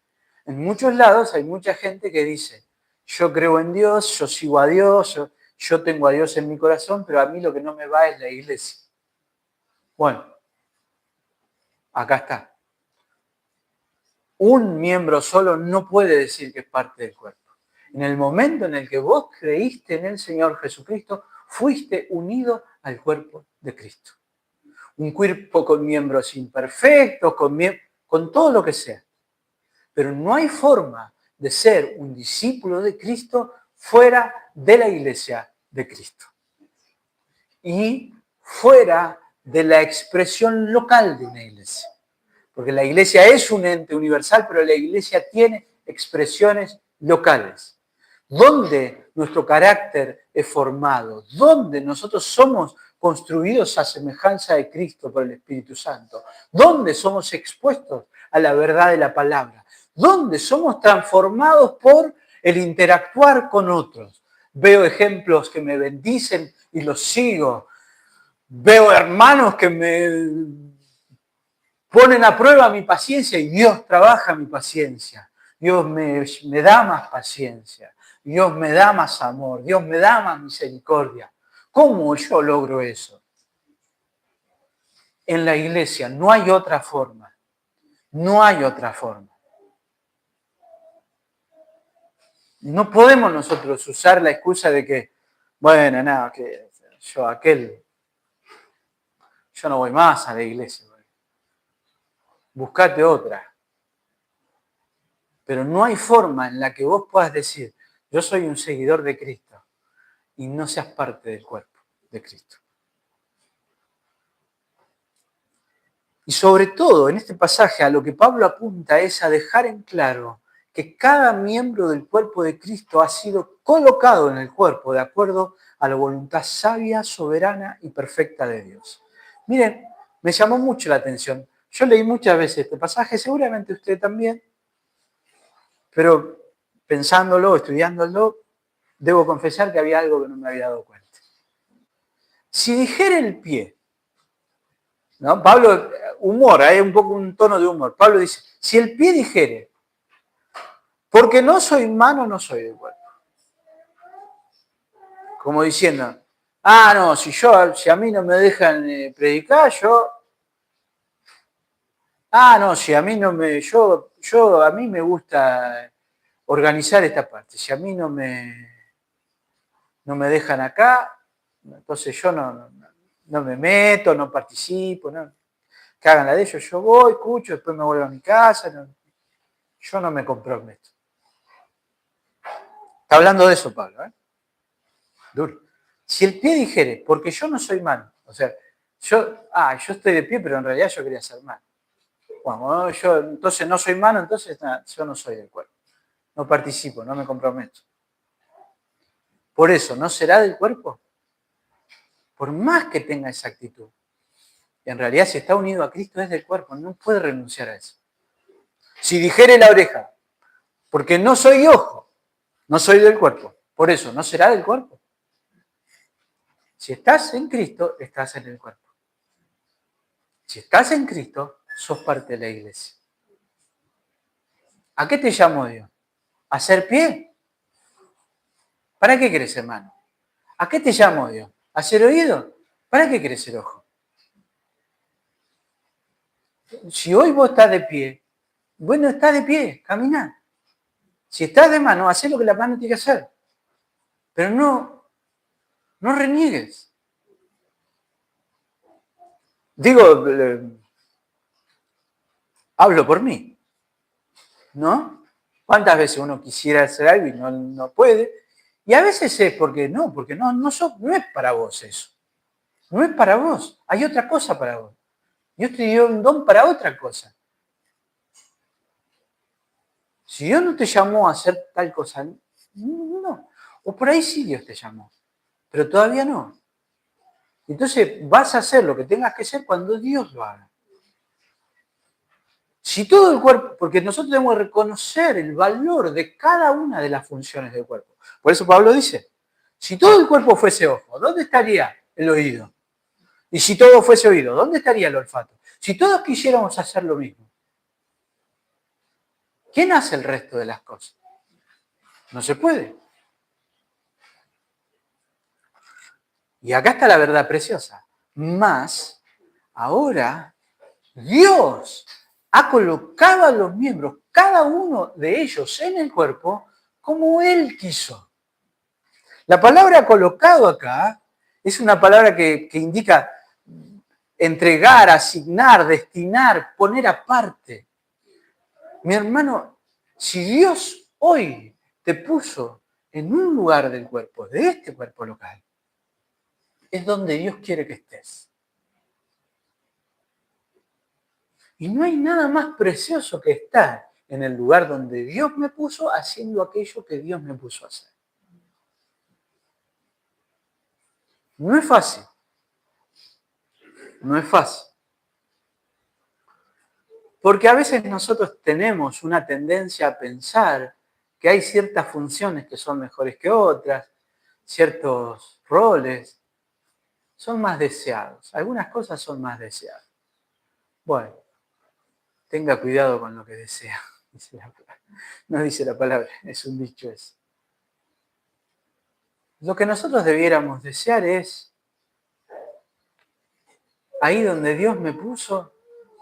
En muchos lados hay mucha gente que dice, yo creo en Dios, yo sigo a Dios, yo tengo a Dios en mi corazón, pero a mí lo que no me va es la iglesia. Bueno, acá está. Un miembro solo no puede decir que es parte del cuerpo. En el momento en el que vos creíste en el Señor Jesucristo, fuiste unido al cuerpo de Cristo. Un cuerpo con miembros imperfectos, con todo lo que sea. Pero no hay forma de ser un discípulo de Cristo fuera de la iglesia de Cristo. Y fuera de la expresión local de una iglesia. Porque la iglesia es un ente universal, pero la iglesia tiene expresiones locales. Donde nuestro carácter es formado, donde nosotros somos construidos a semejanza de Cristo por el Espíritu Santo, donde somos expuestos a la verdad de la palabra, donde somos transformados por el interactuar con otros. Veo ejemplos que me bendicen y los sigo. Veo hermanos que me ponen a prueba mi paciencia y Dios trabaja mi paciencia. Dios me da más paciencia. Dios me da más amor. Dios me da más misericordia. ¿Cómo yo logro eso? En la iglesia no hay otra forma. No hay otra forma. No podemos nosotros usar la excusa de que, bueno, nada, que yo no voy más a la iglesia. Buscate otra. Pero no hay forma en la que vos puedas decir, yo soy un seguidor de Cristo y no seas parte del cuerpo de Cristo. Y sobre todo, en este pasaje, a lo que Pablo apunta es a dejar en claro que cada miembro del cuerpo de Cristo ha sido colocado en el cuerpo de acuerdo a la voluntad sabia, soberana y perfecta de Dios. Miren, me llamó mucho la atención. Yo leí muchas veces este pasaje, seguramente usted también, pero pensándolo, estudiándolo, debo confesar que había algo que no me había dado cuenta. Si dijera el pie, ¿no? Pablo, humor, hay un poco un tono de humor. Pablo dice, si el pie dijere, porque no soy mano, no soy del cuerpo. Como diciendo, no, si a mí no me dejan predicar, no, si a mí no me, a mí me gusta organizar esta parte. Si a mí no me dejan acá, entonces yo no me meto, no participo, no. Que hagan la de ellos, yo voy, escucho, después me vuelvo a mi casa. yo no me comprometo. Está hablando de eso, Pablo, ¿eh? Duro. Si el pie dijere, porque yo no soy mano, o sea, yo estoy de pie, pero en realidad yo quería ser mano. Bueno, yo entonces no soy mano, entonces yo no soy del cuerpo. No participo, no me comprometo. Por eso, ¿no será del cuerpo? Por más que tenga esa actitud. En realidad, si está unido a Cristo, es del cuerpo, no puede renunciar a eso. Si dijere la oreja, porque no soy ojo, no soy del cuerpo, por eso, ¿no será del cuerpo? Si estás en Cristo, estás en el cuerpo. Si estás en Cristo, sos parte de la iglesia. ¿A qué te llamó Dios? ¿A ser pie? ¿Para qué querés ser mano? ¿A qué te llamó Dios? ¿A ser oído? ¿Para qué querés ser ojo? Si hoy vos estás de pie, bueno, estás de pie, camina. Si estás de mano, haz lo que la mano tiene que hacer. Pero no reniegues. Digo, hablo por mí, ¿no? ¿Cuántas veces uno quisiera hacer algo y no puede? Y a veces es porque no es para vos eso. No es para vos. Hay otra cosa para vos. Dios te dio un don para otra cosa. Si Dios no te llamó a hacer tal cosa, no. O por ahí sí Dios te llamó, pero todavía no. Entonces vas a hacer lo que tengas que hacer cuando Dios lo haga. Si todo el cuerpo, porque nosotros debemos reconocer el valor de cada una de las funciones del cuerpo. Por eso Pablo dice, si todo el cuerpo fuese ojo, ¿dónde estaría el oído? Y si todo fuese oído, ¿dónde estaría el olfato? Si todos quisiéramos hacer lo mismo, ¿quién hace el resto de las cosas? No se puede. Y acá está la verdad preciosa. Más, ahora, Dios ha colocado a los miembros, cada uno de ellos en el cuerpo, como Él quiso. La palabra colocado acá es una palabra que indica entregar, asignar, destinar, poner aparte. Mi hermano, si Dios hoy te puso en un lugar del cuerpo, de este cuerpo local, es donde Dios quiere que estés. Y no hay nada más precioso que estar en el lugar donde Dios me puso haciendo aquello que Dios me puso a hacer. No es fácil. No es fácil. Porque a veces nosotros tenemos una tendencia a pensar que hay ciertas funciones que son mejores que otras, ciertos roles son más deseados. Algunas cosas son más deseadas. Bueno, tenga cuidado con lo que desea. No dice la palabra, es un dicho eso. Lo que nosotros debiéramos desear es, ahí donde Dios me puso,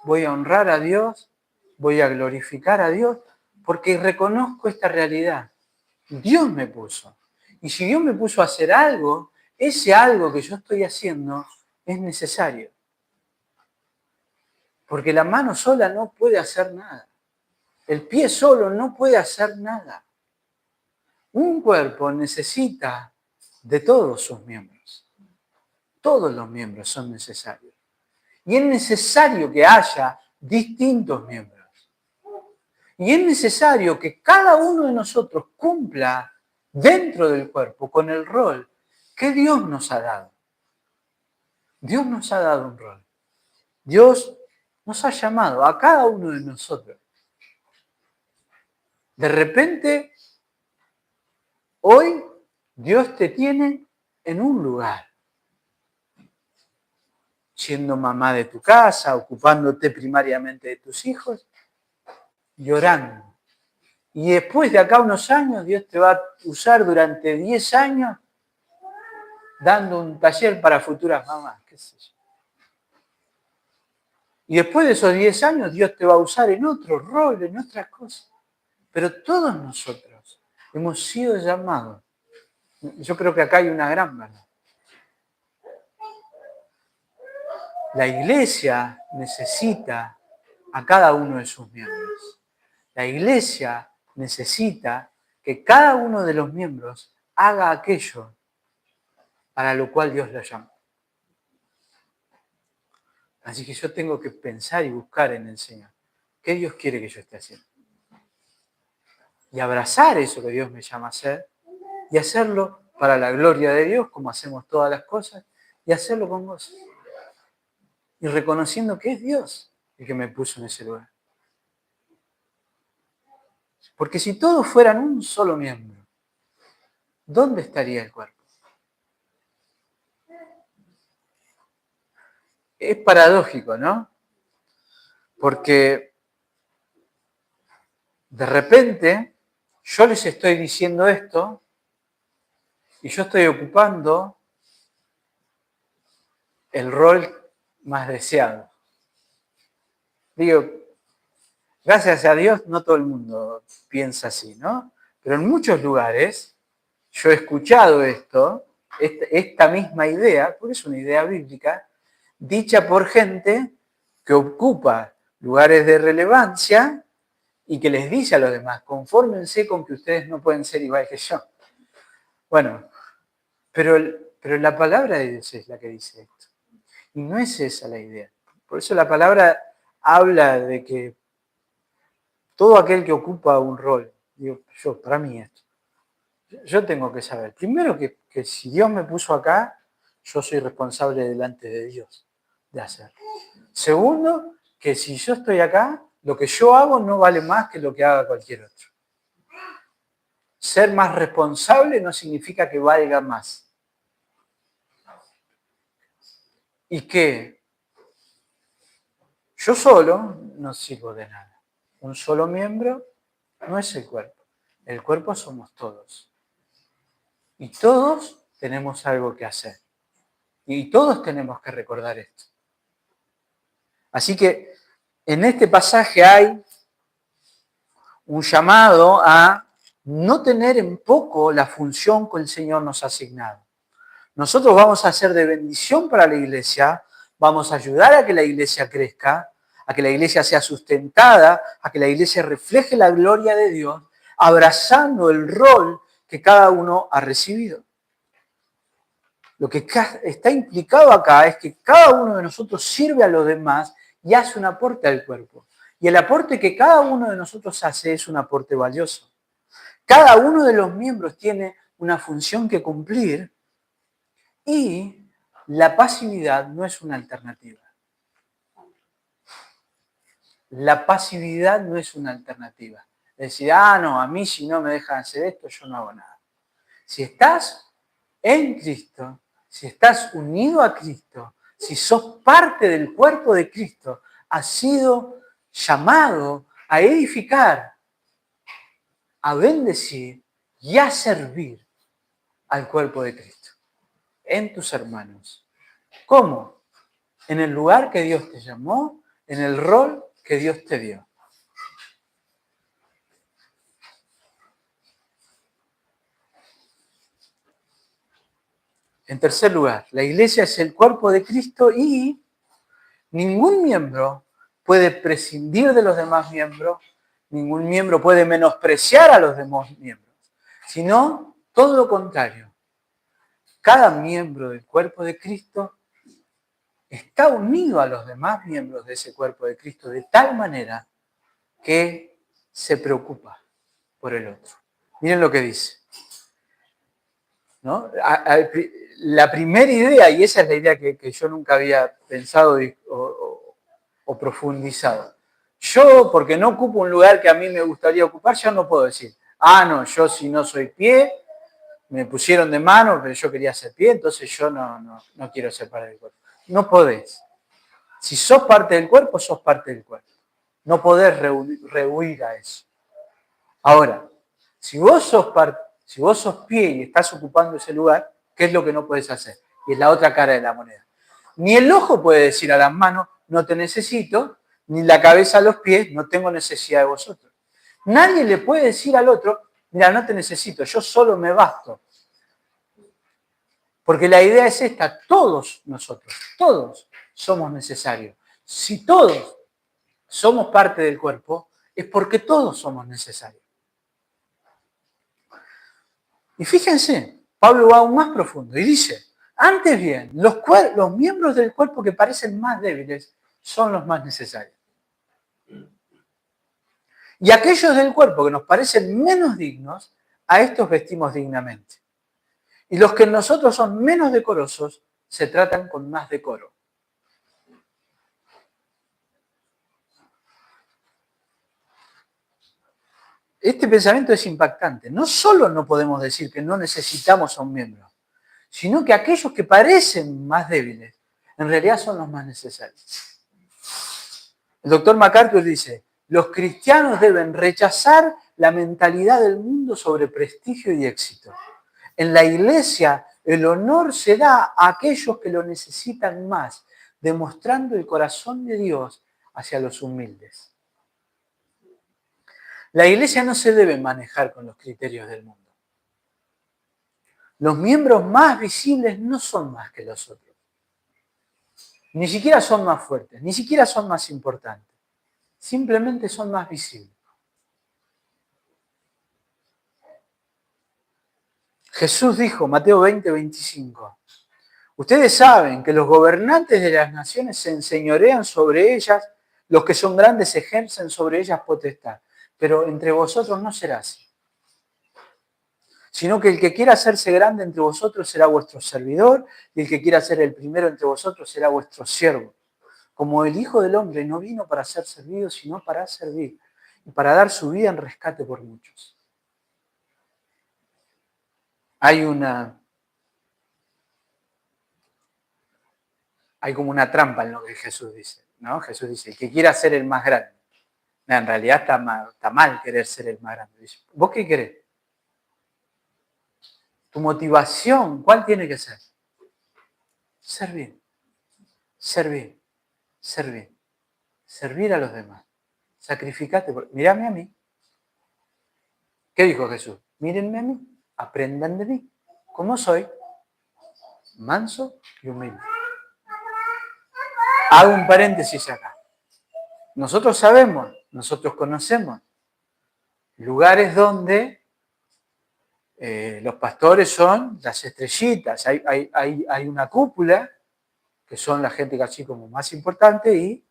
voy a honrar a Dios, voy a glorificar a Dios, porque reconozco esta realidad. Dios me puso. Y si Dios me puso a hacer algo, ese algo que yo estoy haciendo es necesario. Porque la mano sola no puede hacer nada. El pie solo no puede hacer nada. Un cuerpo necesita de todos sus miembros. Todos los miembros son necesarios. Y es necesario que haya distintos miembros. Y es necesario que cada uno de nosotros cumpla dentro del cuerpo con el rol que Dios nos ha dado. Dios nos ha dado un rol. Dios nos ha llamado a cada uno de nosotros. De repente, hoy Dios te tiene en un lugar. Siendo mamá de tu casa, ocupándote primariamente de tus hijos, llorando. Y después de acá unos años, Dios te va a usar durante 10 años dando un taller para futuras mamás, qué sé yo. Y después de esos 10 años, Dios te va a usar en otro rol, en otras cosas. Pero todos nosotros hemos sido llamados. Yo creo que acá hay una gran verdad. La iglesia necesita a cada uno de sus miembros. La iglesia necesita que cada uno de los miembros haga aquello para lo cual Dios lo llama. Así que yo tengo que pensar y buscar en el Señor. ¿Qué Dios quiere que yo esté haciendo? Y abrazar eso que Dios me llama a hacer y hacerlo para la gloria de Dios, como hacemos todas las cosas, y hacerlo con gozo. Y reconociendo que es Dios el que me puso en ese lugar. Porque si todos fueran un solo miembro, ¿dónde estaría el cuerpo? Es paradójico, ¿no? Porque de repente yo les estoy diciendo esto y yo estoy ocupando el rol más deseado. Digo, gracias a Dios no todo el mundo piensa así, ¿no? Pero en muchos lugares yo he escuchado esto, esta misma idea, porque es una idea bíblica, dicha por gente que ocupa lugares de relevancia y que les dice a los demás, confórmense con que ustedes no pueden ser igual que yo. Bueno, pero la palabra de Dios es la que dice esto. Y no es esa la idea. Por eso la palabra habla de que todo aquel que ocupa un rol, digo, para mí esto, yo tengo que saber, primero que si Dios me puso acá, yo soy responsable delante de Dios de hacerlo. Segundo, que si yo estoy acá, lo que yo hago no vale más que lo que haga cualquier otro. Ser más responsable no significa que valga más. Y que yo solo no sirvo de nada. Un solo miembro no es el cuerpo. El cuerpo somos todos. Y todos tenemos algo que hacer. Y todos tenemos que recordar esto. Así que en este pasaje hay un llamado a no tener en poco la función que el Señor nos ha asignado. Nosotros vamos a ser de bendición para la iglesia, vamos a ayudar a que la iglesia crezca, a que la iglesia sea sustentada, a que la iglesia refleje la gloria de Dios, abrazando el rol que cada uno ha recibido. Lo que está implicado acá es que cada uno de nosotros sirve a los demás y hace un aporte al cuerpo. Y el aporte que cada uno de nosotros hace es un aporte valioso. Cada uno de los miembros tiene una función que cumplir y la pasividad no es una alternativa. La pasividad no es una alternativa. Es decir, no, a mí si no me dejan hacer esto, yo no hago nada. Si estás en Cristo, si estás unido a Cristo, si sos parte del cuerpo de Cristo, has sido llamado a edificar, a bendecir y a servir al cuerpo de Cristo, en tus hermanos. ¿Cómo? En el lugar que Dios te llamó, en el rol que Dios te dio. En tercer lugar, la iglesia es el cuerpo de Cristo y ningún miembro puede prescindir de los demás miembros, ningún miembro puede menospreciar a los demás miembros, sino todo lo contrario. Cada miembro del cuerpo de Cristo está unido a los demás miembros de ese cuerpo de Cristo de tal manera que se preocupa por el otro. Miren lo que dice, ¿no? La primera idea, y esa es la idea que yo nunca había pensado o profundizado. Yo, porque no ocupo un lugar que a mí me gustaría ocupar, ya no puedo decir, no, yo si no soy pie, me pusieron de mano, pero yo quería ser pie, entonces yo no quiero ser parte del cuerpo. No podés. Si sos parte del cuerpo, sos parte del cuerpo. No podés rehuir a eso. Ahora, si vos sos pie y estás ocupando ese lugar, ¿qué es lo que no podés hacer? Y es la otra cara de la moneda. Ni el ojo puede decir a las manos, no te necesito, ni la cabeza a los pies, no tengo necesidad de vosotros. Nadie le puede decir al otro, mira, no te necesito, yo solo me basto. Porque la idea es esta, todos nosotros, todos somos necesarios. Si todos somos parte del cuerpo, es porque todos somos necesarios. Y fíjense, Pablo va aún más profundo y dice, antes bien, los miembros del cuerpo que parecen más débiles son los más necesarios. Y aquellos del cuerpo que nos parecen menos dignos, a estos vestimos dignamente. Y los que en nosotros son menos decorosos, se tratan con más decoro. Este pensamiento es impactante. No solo no podemos decir que no necesitamos a un miembro, sino que aquellos que parecen más débiles, en realidad son los más necesarios. El doctor MacArthur dice, los cristianos deben rechazar la mentalidad del mundo sobre prestigio y éxito. En la iglesia, el honor se da a aquellos que lo necesitan más, demostrando el corazón de Dios hacia los humildes. La iglesia no se debe manejar con los criterios del mundo. Los miembros más visibles no son más que los otros. Ni siquiera son más fuertes, ni siquiera son más importantes. Simplemente son más visibles. Jesús dijo, Mateo 20, 25, ustedes saben que los gobernantes de las naciones se enseñorean sobre ellas, los que son grandes ejercen sobre ellas potestad, pero entre vosotros no será así. Sino que el que quiera hacerse grande entre vosotros será vuestro servidor, y el que quiera ser el primero entre vosotros será vuestro siervo. Como el Hijo del Hombre no vino para ser servido, sino para servir, y para dar su vida en rescate por muchos. Hay como una trampa en lo que Jesús dice, ¿no? Jesús dice, el que quiera ser el más grande. No, en realidad está mal querer ser el más grande. Dice, ¿vos qué querés? Tu motivación, ¿cuál tiene que ser? Servir, servir, servir, servir a los demás. Sacrificate. Mírame a mí. ¿Qué dijo Jesús? Mírenme a mí, aprendan de mí. ¿Cómo soy? Manso y humilde. Hago un paréntesis acá. Nosotros sabemos, nosotros conocemos lugares donde los pastores son las estrellitas. Hay una cúpula, que son la gente así como más importante y,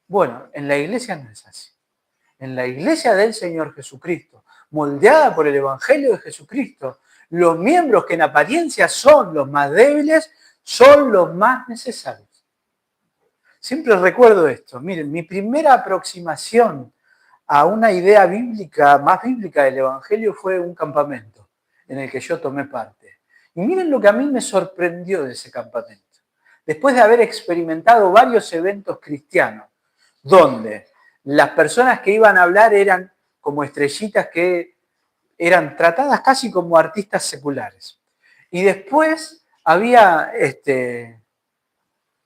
bueno, en la iglesia no es así. En la iglesia del Señor Jesucristo, moldeada por el Evangelio de Jesucristo, los miembros que en apariencia son los más débiles, son los más necesarios. Siempre recuerdo esto. Miren, mi primera aproximación a una idea bíblica, más bíblica del Evangelio, fue un campamento en el que yo tomé parte. Y miren lo que a mí me sorprendió de ese campamento. Después de haber experimentado varios eventos cristianos, donde las personas que iban a hablar eran como estrellitas que eran tratadas casi como artistas seculares. Y después había,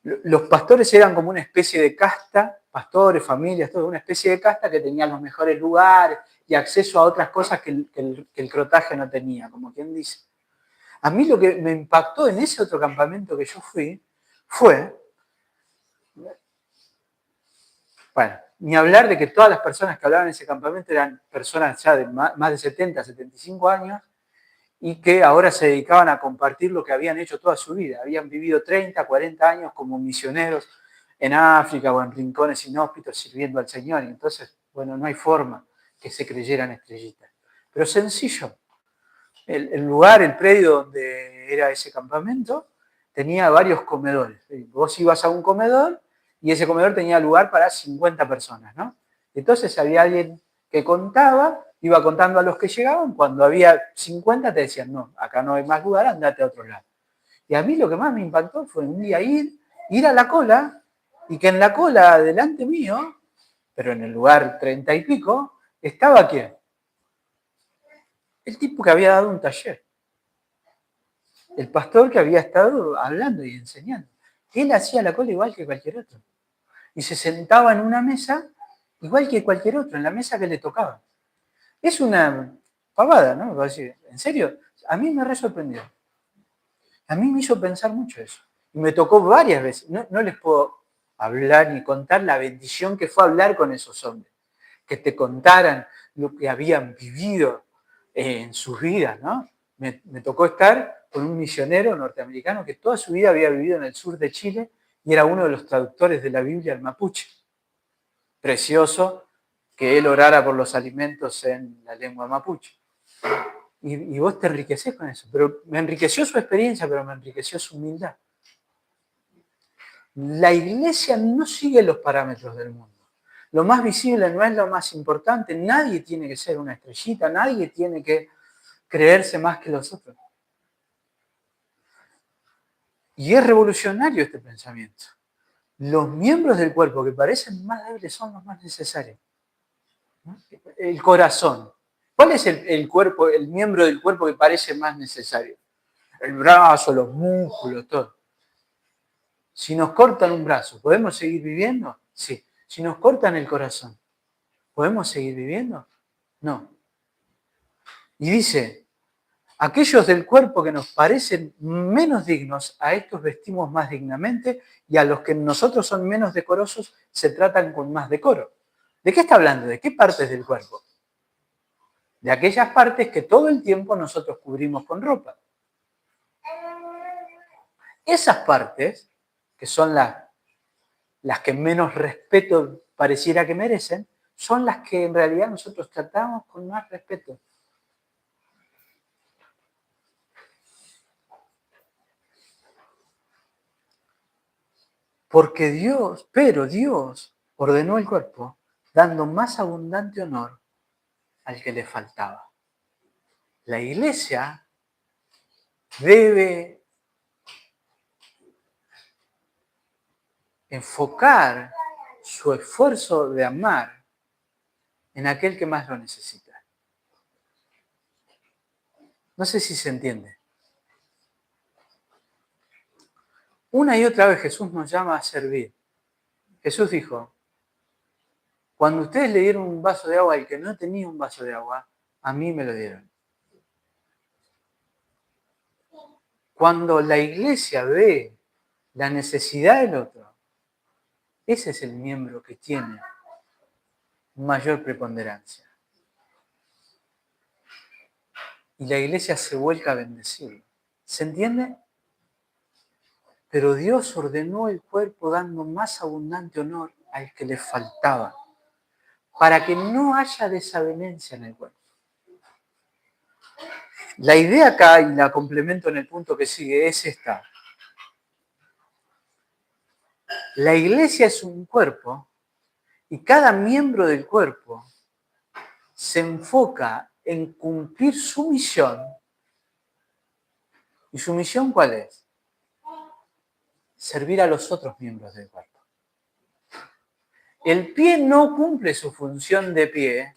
los pastores eran como una especie de casta, pastores, familias, todo, una especie de casta que tenía los mejores lugares y acceso a otras cosas que el crotaje no tenía, como quien dice. A mí lo que me impactó en ese otro campamento que yo fui fue, bueno, ni hablar de que todas las personas que hablaban en ese campamento eran personas ya de más de 70, 75 años y que ahora se dedicaban a compartir lo que habían hecho toda su vida. Habían vivido 30, 40 años como misioneros en África o en rincones inhóspitos sirviendo al Señor. Y entonces, bueno, no hay forma que se creyeran estrellitas. Pero sencillo. El lugar, el predio donde era ese campamento, tenía varios comedores. Vos ibas a un comedor y ese comedor tenía lugar para 50 personas, ¿no? Entonces había alguien que contaba, iba contando a los que llegaban, cuando había 50 te decían, no, acá no hay más lugar, andate a otro lado. Y a mí lo que más me impactó fue un día ir a la cola, y que en la cola delante mío, pero en el lugar 30 y pico, estaba ¿quién? El tipo que había dado un taller. El pastor que había estado hablando y enseñando. Él hacía la cola igual que cualquier otro. Y se sentaba en una mesa igual que cualquier otro, en la mesa que le tocaba. Es una pavada, ¿no? En serio, a mí me re sorprendió. A mí me hizo pensar mucho eso. Y me tocó varias veces. No les puedo hablar ni contar la bendición que fue hablar con esos hombres, que te contaran lo que habían vivido en sus vidas, ¿no? Me tocó estar con un misionero norteamericano que toda su vida había vivido en el sur de Chile y era uno de los traductores de la Biblia al mapuche. Precioso que él orara por los alimentos en la lengua mapuche. Y vos te enriquecés con eso. Pero me enriqueció su experiencia, pero me enriqueció su humildad. La iglesia no sigue los parámetros del mundo. Lo más visible no es lo más importante. Nadie tiene que ser una estrellita, nadie tiene que creerse más que los otros. Y es revolucionario este pensamiento. Los miembros del cuerpo que parecen más débiles son los más necesarios. El corazón. ¿Cuál es el cuerpo, el miembro del cuerpo que parece más necesario? El brazo, los músculos, todo. Si nos cortan un brazo, ¿podemos seguir viviendo? Sí. Si nos cortan el corazón, ¿podemos seguir viviendo? No. Y dice, aquellos del cuerpo que nos parecen menos dignos, a estos vestimos más dignamente, y a los que nosotros son menos decorosos, se tratan con más decoro. ¿De qué está hablando? ¿De qué partes del cuerpo? De aquellas partes que todo el tiempo nosotros cubrimos con ropa. Esas partes, que son las que menos respeto pareciera que merecen, son las que en realidad nosotros tratamos con más respeto. Porque Dios ordenó el cuerpo dando más abundante honor al que le faltaba. La iglesia debe enfocar su esfuerzo de amar en aquel que más lo necesita. No sé si se entiende. Una y otra vez Jesús nos llama a servir. Jesús dijo, cuando ustedes le dieron un vaso de agua al que no tenía un vaso de agua, a mí me lo dieron. Cuando la iglesia ve la necesidad del otro, ese es el miembro que tiene mayor preponderancia. Y la iglesia se vuelca a bendecirlo. ¿Se entiende? Pero Dios ordenó el cuerpo dando más abundante honor al que le faltaba, para que no haya desavenencia en el cuerpo. La idea acá, y la complemento en el punto que sigue, es esta. La iglesia es un cuerpo y cada miembro del cuerpo se enfoca en cumplir su misión. ¿Y su misión cuál es? Servir a los otros miembros del cuerpo. El pie no cumple su función de pie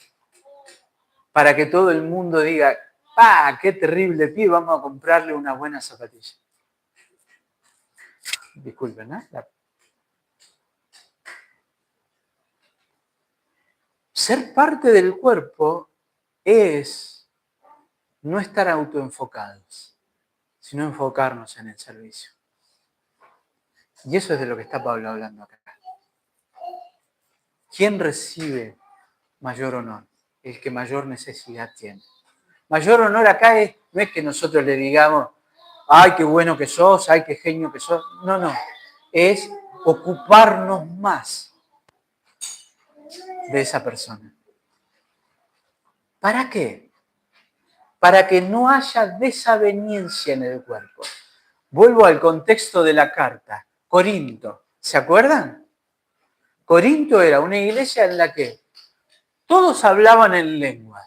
para que todo el mundo diga, ¡ah, qué terrible pie! Vamos a comprarle una buena zapatilla. Disculpen, ¿eh? Ser parte del cuerpo es no estar autoenfocados, sino enfocarnos en el servicio. Y eso es de lo que está Pablo hablando acá. ¿Quién recibe mayor honor? El que mayor necesidad tiene. Mayor honor acá no es que nosotros le digamos, ¡ay, qué bueno que sos! ¡Ay, qué genio que sos! No. Es ocuparnos más de esa persona. ¿Para qué? Para que no haya desaveniencia en el cuerpo. Vuelvo al contexto de la carta. Corinto, ¿se acuerdan? Corinto era una iglesia en la que todos hablaban en lengua.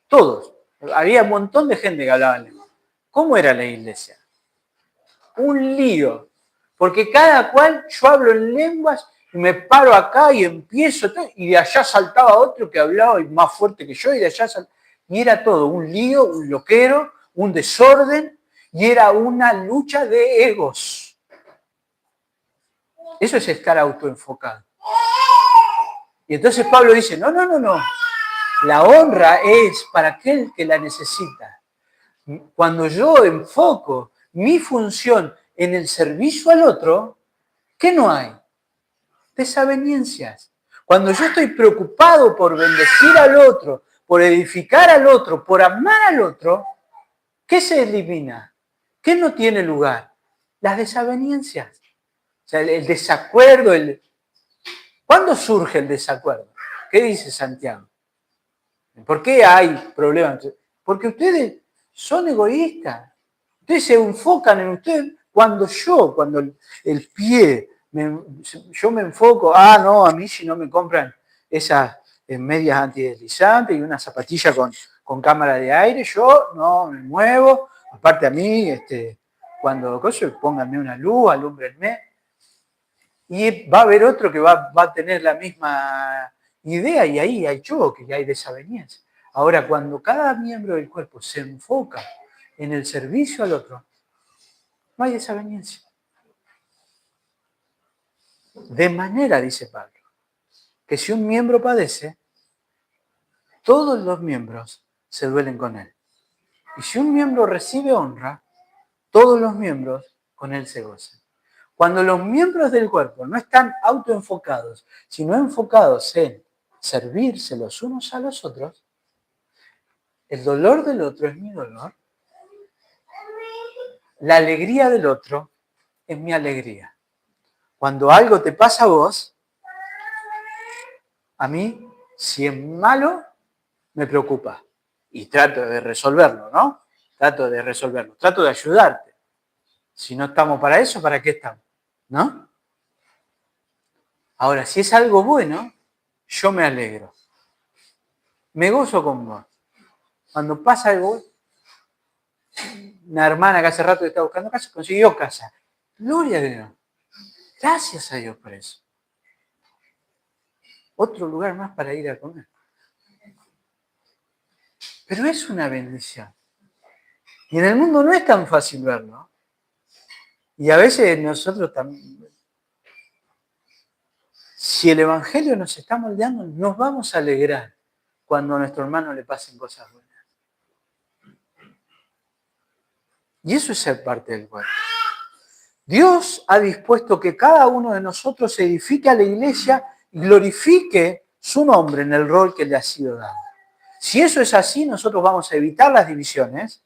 Todos. Había un montón de gente que hablaba en lengua. ¿Cómo era la iglesia? Un lío. Porque cada cual, yo hablo en lenguas y me paro acá y empiezo, y de allá saltaba otro que hablaba más fuerte que yo, y de allá saltaba. Y era todo un lío, un loquero, un desorden, y era una lucha de egos. Eso es estar autoenfocado. Y entonces Pablo dice, no. La honra es para aquel que la necesita. Cuando yo enfoco mi función en el servicio al otro, ¿Qué no hay? Desavenencias. Cuando yo estoy preocupado por bendecir al otro, por edificar al otro, por amar al otro, ¿qué se elimina? ¿Qué no tiene lugar? Las desavenencias. O sea, el desacuerdo. ¿Cuándo surge el desacuerdo? ¿Qué dice Santiago? ¿Por qué hay problemas? Porque ustedes son egoístas. Ustedes se enfocan en ustedes cuando el pie, yo me enfoco, no, a mí si no me compran esas medias antideslizantes y una zapatilla con cámara de aire, yo no me muevo. Aparte a mí, cuando pónganme una luz, alúmbrenme. Y va a haber otro que va a tener la misma idea y ahí hay choque y hay desavenencia. Ahora, cuando cada miembro del cuerpo se enfoca en el servicio al otro, no hay desavenencia. De manera, dice Pablo, que si un miembro padece, todos los miembros se duelen con él. Y si un miembro recibe honra, todos los miembros con él se gozan. Cuando los miembros del cuerpo no están autoenfocados, sino enfocados en servirse los unos a los otros, el dolor del otro es mi dolor, la alegría del otro es mi alegría. Cuando algo te pasa a vos, a mí, si es malo, me preocupa. Y trato de resolverlo, ¿no? Trato de ayudarte. Si no estamos para eso, ¿para qué estamos? ¿No? Ahora, si es algo bueno, yo me alegro. Me gozo con vos. Cuando pasa algo, una hermana que hace rato que está buscando casa, consiguió casa. Gloria a Dios. Gracias a Dios por eso. Otro lugar más para ir a comer. Pero es una bendición. Y en el mundo no es tan fácil verlo. Y a veces nosotros también, si el Evangelio nos está moldeando, nos vamos a alegrar cuando a nuestro hermano le pasen cosas buenas. Y eso es ser parte del cuerpo. Dios ha dispuesto que cada uno de nosotros edifique a la iglesia y glorifique su nombre en el rol que le ha sido dado. Si eso es así, nosotros vamos a evitar las divisiones,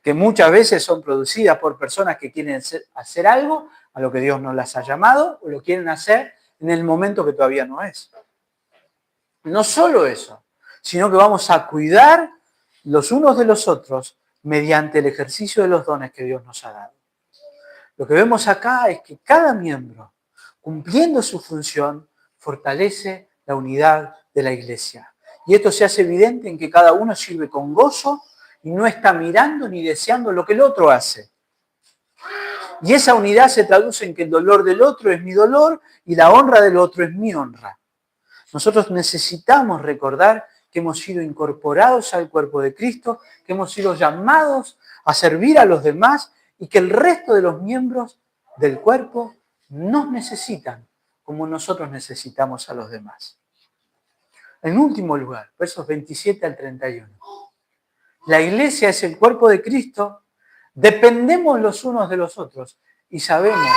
que muchas veces son producidas por personas que quieren hacer algo a lo que Dios no las ha llamado o lo quieren hacer en el momento que todavía no es. No solo eso, sino que vamos a cuidar los unos de los otros mediante el ejercicio de los dones que Dios nos ha dado. Lo que vemos acá es que cada miembro, cumpliendo su función, fortalece la unidad de la iglesia. Y esto se hace evidente en que cada uno sirve con gozo y no está mirando ni deseando lo que el otro hace. Y esa unidad se traduce en que el dolor del otro es mi dolor y la honra del otro es mi honra. Nosotros necesitamos recordar que hemos sido incorporados al cuerpo de Cristo, que hemos sido llamados a servir a los demás y que el resto de los miembros del cuerpo nos necesitan como nosotros necesitamos a los demás. En último lugar, versos 27 al 31. La iglesia es el cuerpo de Cristo, dependemos los unos de los otros y sabemos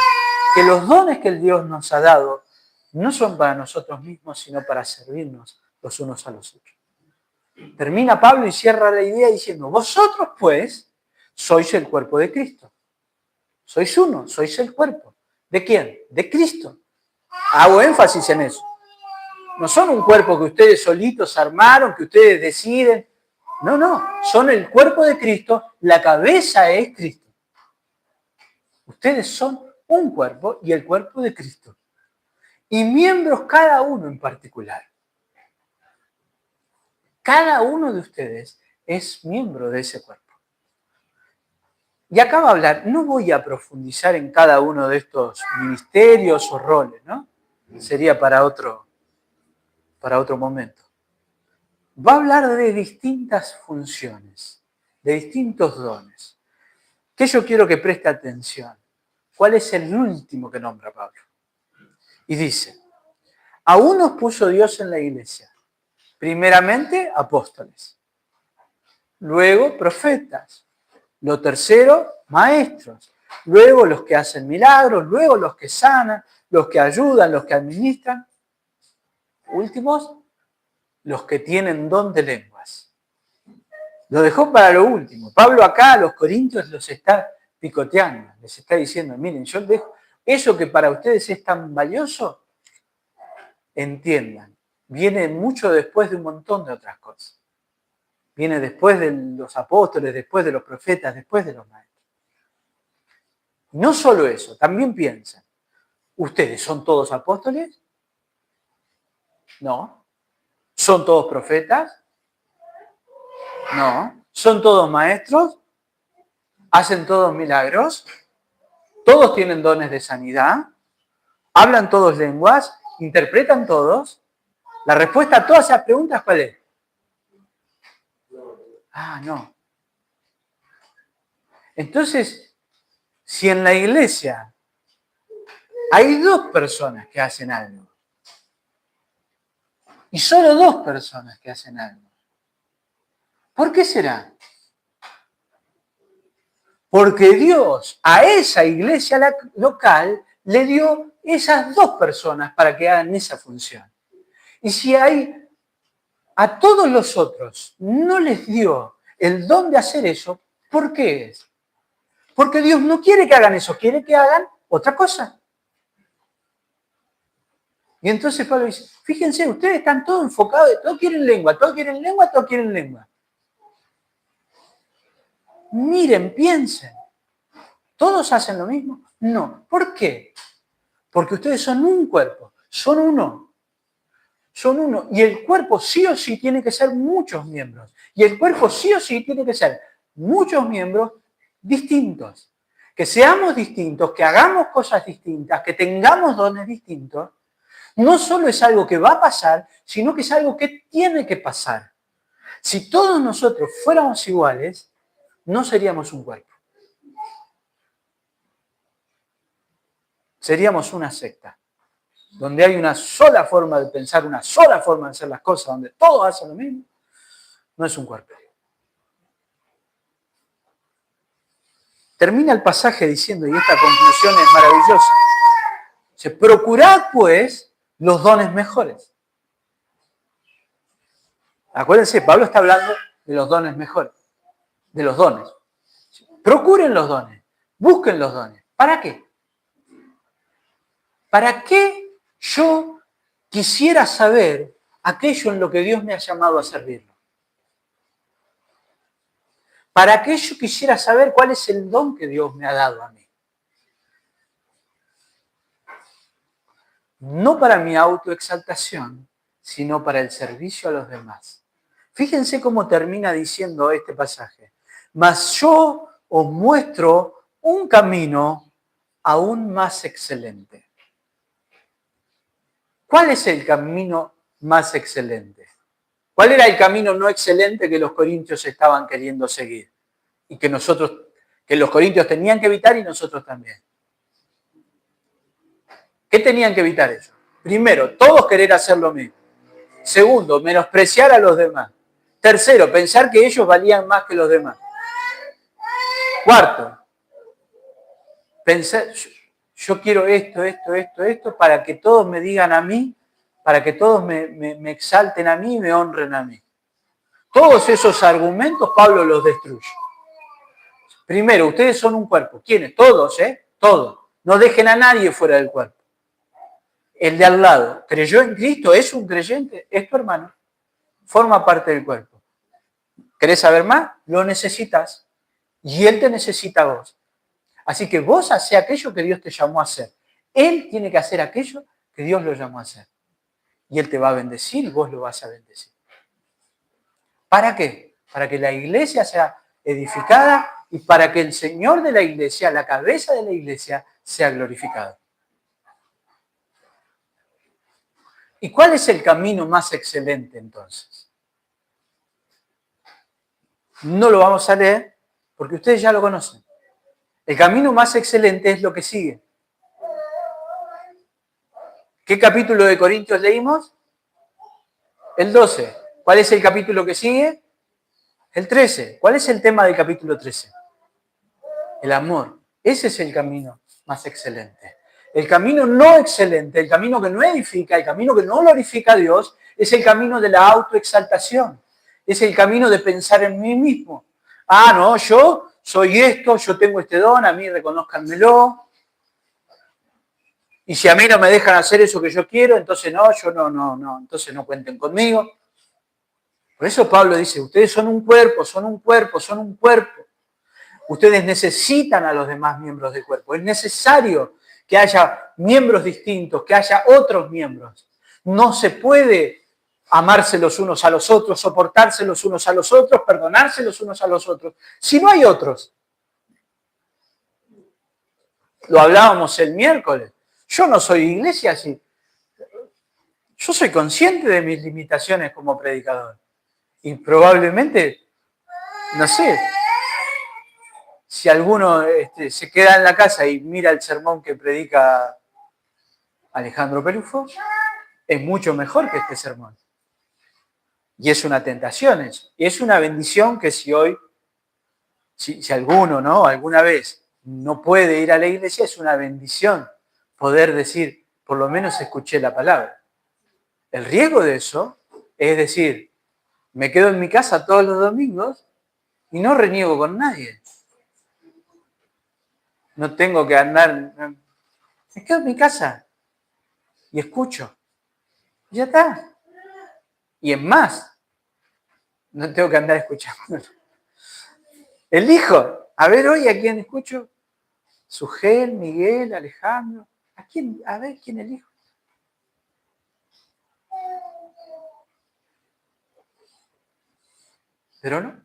que los dones que el Dios nos ha dado no son para nosotros mismos, sino para servirnos los unos a los otros. Termina Pablo y cierra la idea diciendo, vosotros pues sois el cuerpo de Cristo. Sois uno, sois el cuerpo. ¿De quién? De Cristo. Hago énfasis en eso. No son un cuerpo que ustedes solitos armaron, que ustedes deciden. No, son el cuerpo de Cristo, la cabeza es Cristo. Ustedes son un cuerpo y el cuerpo de Cristo. Y miembros cada uno en particular. Cada uno de ustedes es miembro de ese cuerpo. Y acá va a hablar, no voy a profundizar en cada uno de estos ministerios o roles, ¿no? Sería para otro momento. Va a hablar de distintas funciones, de distintos dones. Que yo quiero que preste atención. ¿Cuál es el último que nombra Pablo? Y dice, a unos puso Dios en la iglesia, primeramente apóstoles, luego profetas, lo tercero maestros, luego los que hacen milagros, luego los que sanan, los que ayudan, los que administran. Últimos, los que tienen don de lenguas. Lo dejó para lo último. Pablo acá a los corintios los está picoteando, les está diciendo, miren, yo dejo eso que para ustedes es tan valioso, entiendan, viene mucho después de un montón de otras cosas. Viene después de los apóstoles, después de los profetas, después de los maestros. No solo eso, también piensan, ¿ustedes son todos apóstoles? No. ¿Son todos profetas? No. ¿Son todos maestros? ¿Hacen todos milagros? ¿Todos tienen dones de sanidad? ¿Hablan todos lenguas? ¿Interpretan todos? La respuesta a todas esas preguntas, ¿cuál es? Ah, no. Entonces, si en la iglesia hay 2 personas que hacen algo, y solo 2 personas que hacen algo, ¿por qué será? Porque Dios a esa iglesia local le dio esas 2 personas para que hagan esa función. Y si a todos los otros no les dio el don de hacer eso, ¿por qué es? Porque Dios no quiere que hagan eso, quiere que hagan otra cosa. Y entonces Pablo dice, fíjense, ustedes están todos enfocados, todos quieren lengua, todos quieren lengua, todos quieren lengua. Miren, piensen, ¿todos hacen lo mismo? No. ¿Por qué? Porque ustedes son un cuerpo, son uno. Son uno. Y el cuerpo sí o sí tiene que ser muchos miembros. Y el cuerpo sí o sí tiene que ser muchos miembros distintos. Que seamos distintos, que hagamos cosas distintas, que tengamos dones distintos. No solo es algo que va a pasar, sino que es algo que tiene que pasar. Si todos nosotros fuéramos iguales, no seríamos un cuerpo. Seríamos una secta, donde hay una sola forma de pensar, una sola forma de hacer las cosas, donde todos hacen lo mismo. No es un cuerpo. Termina el pasaje diciendo, y esta conclusión es maravillosa, dice, procurad pues los dones mejores. Acuérdense, Pablo está hablando de los dones mejores, de los dones. Procuren los dones, busquen los dones. ¿Para qué? ¿Para qué yo quisiera saber aquello en lo que Dios me ha llamado a servirlo? ¿Para qué yo quisiera saber cuál es el don que Dios me ha dado a mí? No para mi autoexaltación, sino para el servicio a los demás. Fíjense cómo termina diciendo este pasaje. Mas yo os muestro un camino aún más excelente. ¿Cuál es el camino más excelente? ¿Cuál era el camino no excelente que los corintios estaban queriendo seguir? Y que los corintios tenían que evitar y nosotros también. ¿Qué tenían que evitar ellos? Primero, todos querer hacer lo mismo. Segundo, menospreciar a los demás. Tercero, pensar que ellos valían más que los demás. Cuarto, pensar, yo quiero esto, para que todos me digan a mí, para que todos me exalten a mí y me honren a mí. Todos esos argumentos Pablo los destruye. Primero, ustedes son un cuerpo. ¿Quiénes? Todos, Todos. No dejen a nadie fuera del cuerpo. El de al lado, ¿creyó en Cristo? ¿Es un creyente? Es tu hermano. Forma parte del cuerpo. ¿Querés saber más? Lo necesitas. Y Él te necesita a vos. Así que vos hacé aquello que Dios te llamó a hacer. Él tiene que hacer aquello que Dios lo llamó a hacer. Y Él te va a bendecir y vos lo vas a bendecir. ¿Para qué? Para que la iglesia sea edificada y para que el Señor de la iglesia, la cabeza de la iglesia, sea glorificado. ¿Y cuál es el camino más excelente entonces? No lo vamos a leer porque ustedes ya lo conocen. El camino más excelente es lo que sigue. ¿Qué capítulo de Corintios leímos? El 12. ¿Cuál es el capítulo que sigue? El 13. ¿Cuál es el tema del capítulo 13? El amor. Ese es el camino más excelente. El camino no excelente, el camino que no edifica, el camino que no glorifica a Dios, es el camino de la autoexaltación. Es el camino de pensar en mí mismo. Ah, no, yo soy esto, yo tengo este don, a mí reconózcanmelo. Y si a mí no me dejan hacer eso que yo quiero, entonces no, yo no, entonces no cuenten conmigo. Por eso Pablo dice, ustedes son un cuerpo, son un cuerpo, son un cuerpo. Ustedes necesitan a los demás miembros del cuerpo. Es necesario que haya miembros distintos, que haya otros miembros. No se puede amarse los unos a los otros, soportarse los unos a los otros, perdonarse los unos a los otros, si no hay otros. Lo hablábamos el miércoles. Yo no soy iglesia así. Yo soy consciente de mis limitaciones como predicador. Y probablemente, no sé, si alguno se queda en la casa y mira el sermón que predica Alejandro Pelufo, es mucho mejor que este sermón. Y es una tentación eso. Y es una bendición que si hoy, si alguno, ¿no? Alguna vez no puede ir a la iglesia, es una bendición poder decir, por lo menos escuché la palabra. El riesgo de eso es decir, me quedo en mi casa todos los domingos y no reniego con nadie. No tengo que andar, me quedo en mi casa y escucho. Y ya está. Y es más, no tengo que andar escuchando. Elijo. A ver hoy a quién escucho. Sugel, Miguel, Alejandro. ¿A quién? A ver quién elijo. Pero no.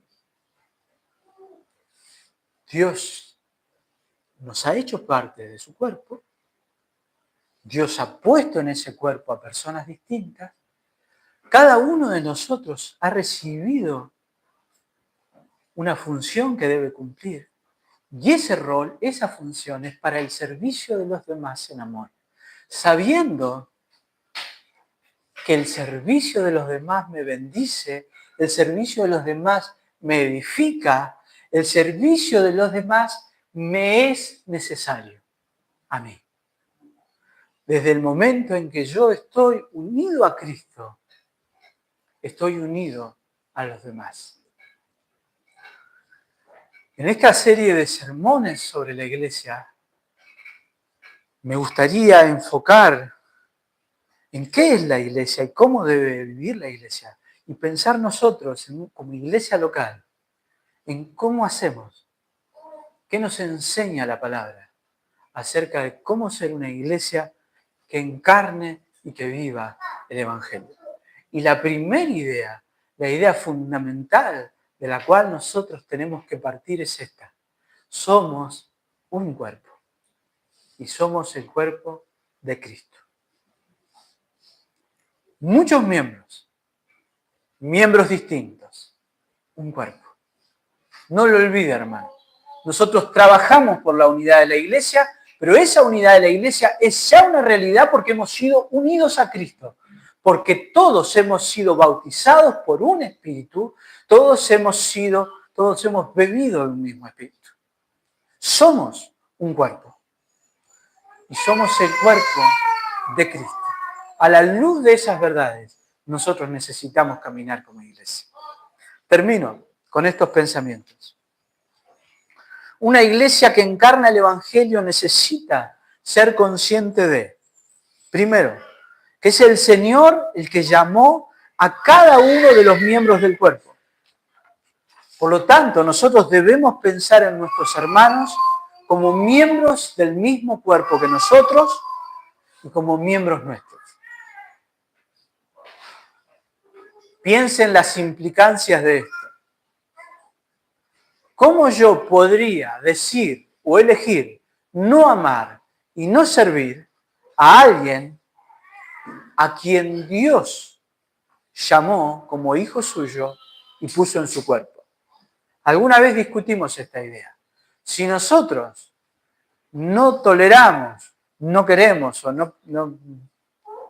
Dios nos ha hecho parte de su cuerpo. Dios ha puesto en ese cuerpo a personas distintas. Cada uno de nosotros ha recibido una función que debe cumplir. Y ese rol, esa función es para el servicio de los demás en amor. Sabiendo que el servicio de los demás me bendice, el servicio de los demás me edifica, el servicio de los demás me es necesario a mí. Desde el momento en que yo estoy unido a Cristo, estoy unido a los demás. En esta serie de sermones sobre la iglesia, me gustaría enfocar en qué es la iglesia y cómo debe vivir la iglesia. Y pensar nosotros, como iglesia local, en cómo hacemos, qué nos enseña la palabra acerca de cómo ser una iglesia que encarne y que viva el Evangelio. Y la primera idea, la idea fundamental de la cual nosotros tenemos que partir es esta. Somos un cuerpo y somos el cuerpo de Cristo. Muchos miembros distintos, un cuerpo. No lo olvide, hermano. Nosotros trabajamos por la unidad de la iglesia, pero esa unidad de la iglesia es ya una realidad porque hemos sido unidos a Cristo. Porque todos hemos sido bautizados por un espíritu, todos hemos bebido del mismo espíritu. Somos un cuerpo. Y somos el cuerpo de Cristo. A la luz de esas verdades, nosotros necesitamos caminar como iglesia. Termino con estos pensamientos. Una iglesia que encarna el Evangelio necesita ser consciente de, primero, que es el Señor el que llamó a cada uno de los miembros del cuerpo. Por lo tanto, nosotros debemos pensar en nuestros hermanos como miembros del mismo cuerpo que nosotros y como miembros nuestros. Piensen las implicancias de esto. ¿Cómo yo podría decir o elegir no amar y no servir a alguien a quien Dios llamó como hijo suyo y puso en su cuerpo? Alguna vez discutimos esta idea. Si nosotros no toleramos, no queremos o no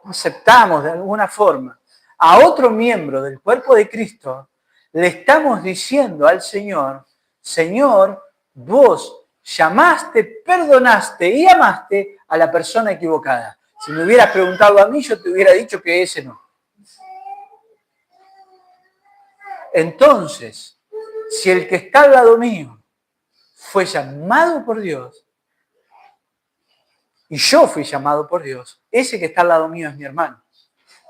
aceptamos de alguna forma a otro miembro del cuerpo de Cristo, le estamos diciendo al Señor, Señor, vos llamaste, perdonaste y amaste a la persona equivocada. Si me hubieras preguntado a mí, yo te hubiera dicho que ese no. Entonces, si el que está al lado mío fue llamado por Dios, y yo fui llamado por Dios, ese que está al lado mío es mi hermano,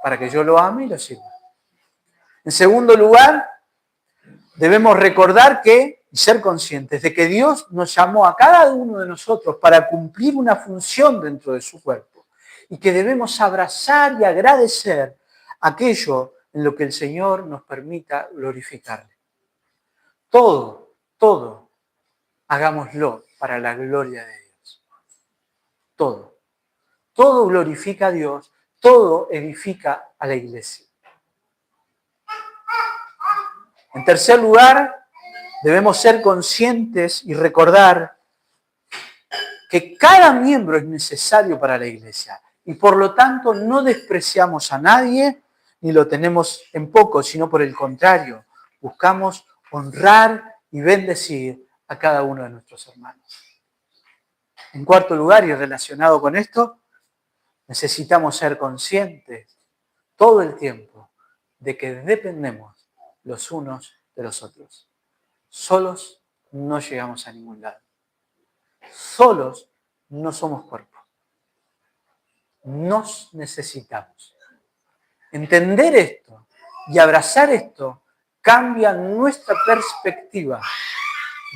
para que yo lo ame y lo sirva. En segundo lugar, debemos recordar y ser conscientes de que Dios nos llamó a cada uno de nosotros para cumplir una función dentro de su cuerpo y que debemos abrazar y agradecer aquello en lo que el Señor nos permita glorificarle. Todo, hagámoslo para la gloria de Dios. Todo glorifica a Dios, todo edifica a la iglesia. En tercer lugar, debemos ser conscientes y recordar que cada miembro es necesario para la iglesia y por lo tanto no despreciamos a nadie ni lo tenemos en poco, sino por el contrario, buscamos honrar y bendecir a cada uno de nuestros hermanos. En cuarto lugar, y relacionado con esto, necesitamos ser conscientes todo el tiempo de que dependemos los unos de los otros. Solos no llegamos a ningún lado. Solos no somos cuerpo. Nos necesitamos. Entender esto y abrazar esto cambia nuestra perspectiva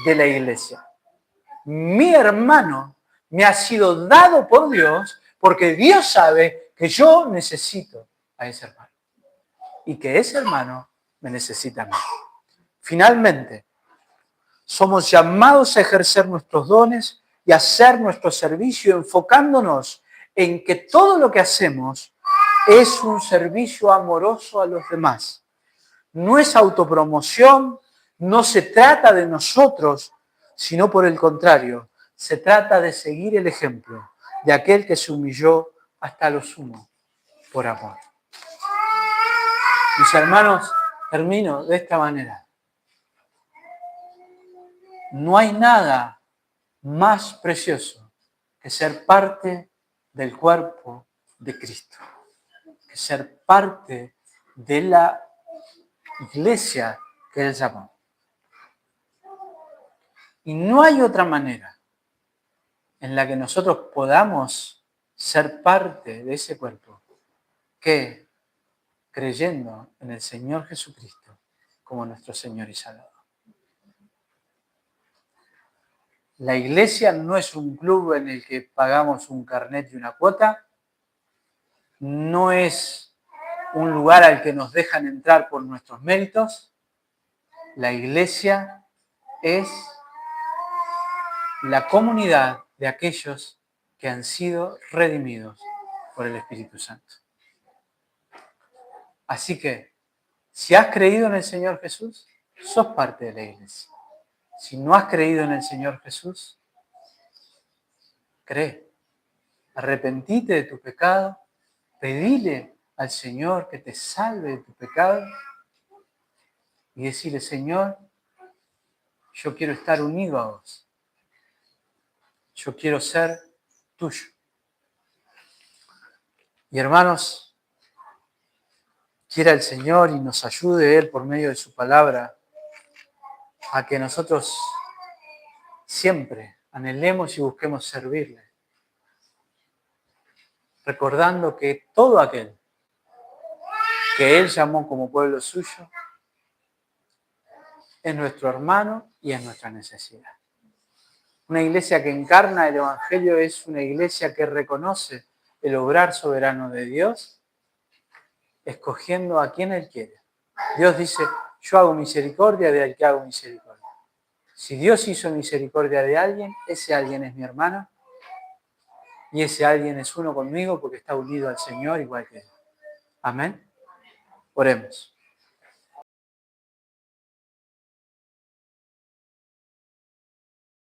de la iglesia. Mi hermano me ha sido dado por Dios porque Dios sabe que yo necesito a ese hermano y que ese hermano me necesita a mí. Finalmente, somos llamados a ejercer nuestros dones y a hacer nuestro servicio enfocándonos en que todo lo que hacemos es un servicio amoroso a los demás. No es autopromoción, no se trata de nosotros, sino por el contrario, se trata de seguir el ejemplo de aquel que se humilló hasta lo sumo por amor. Mis hermanos, termino de esta manera. No hay nada más precioso que ser parte del cuerpo de Cristo, que ser parte de la iglesia que Él llamó. Y no hay otra manera en la que nosotros podamos ser parte de ese cuerpo que creyendo en el Señor Jesucristo como nuestro Señor y Salvador. La iglesia no es un club en el que pagamos un carnet y una cuota, no es un lugar al que nos dejan entrar por nuestros méritos. La iglesia es la comunidad de aquellos que han sido redimidos por el Espíritu Santo. Así que, si has creído en el Señor Jesús, sos parte de la iglesia. Si no has creído en el Señor Jesús, cree. Arrepentite de tu pecado, pedile al Señor que te salve de tu pecado y decirle, Señor, yo quiero estar unido a vos. Yo quiero ser tuyo. Y hermanos, quiera el Señor y nos ayude Él por medio de su palabra a que nosotros siempre anhelemos y busquemos servirle, recordando que todo aquel que Él llamó como pueblo suyo es nuestro hermano y es nuestra necesidad. Una iglesia que encarna el Evangelio es una iglesia que reconoce el obrar soberano de Dios, escogiendo a quien Él quiere. Dios dice, yo hago misericordia del que hago misericordia. Si Dios hizo misericordia de alguien, ese alguien es mi hermano y ese alguien es uno conmigo porque está unido al Señor igual que yo. Amén. Oremos.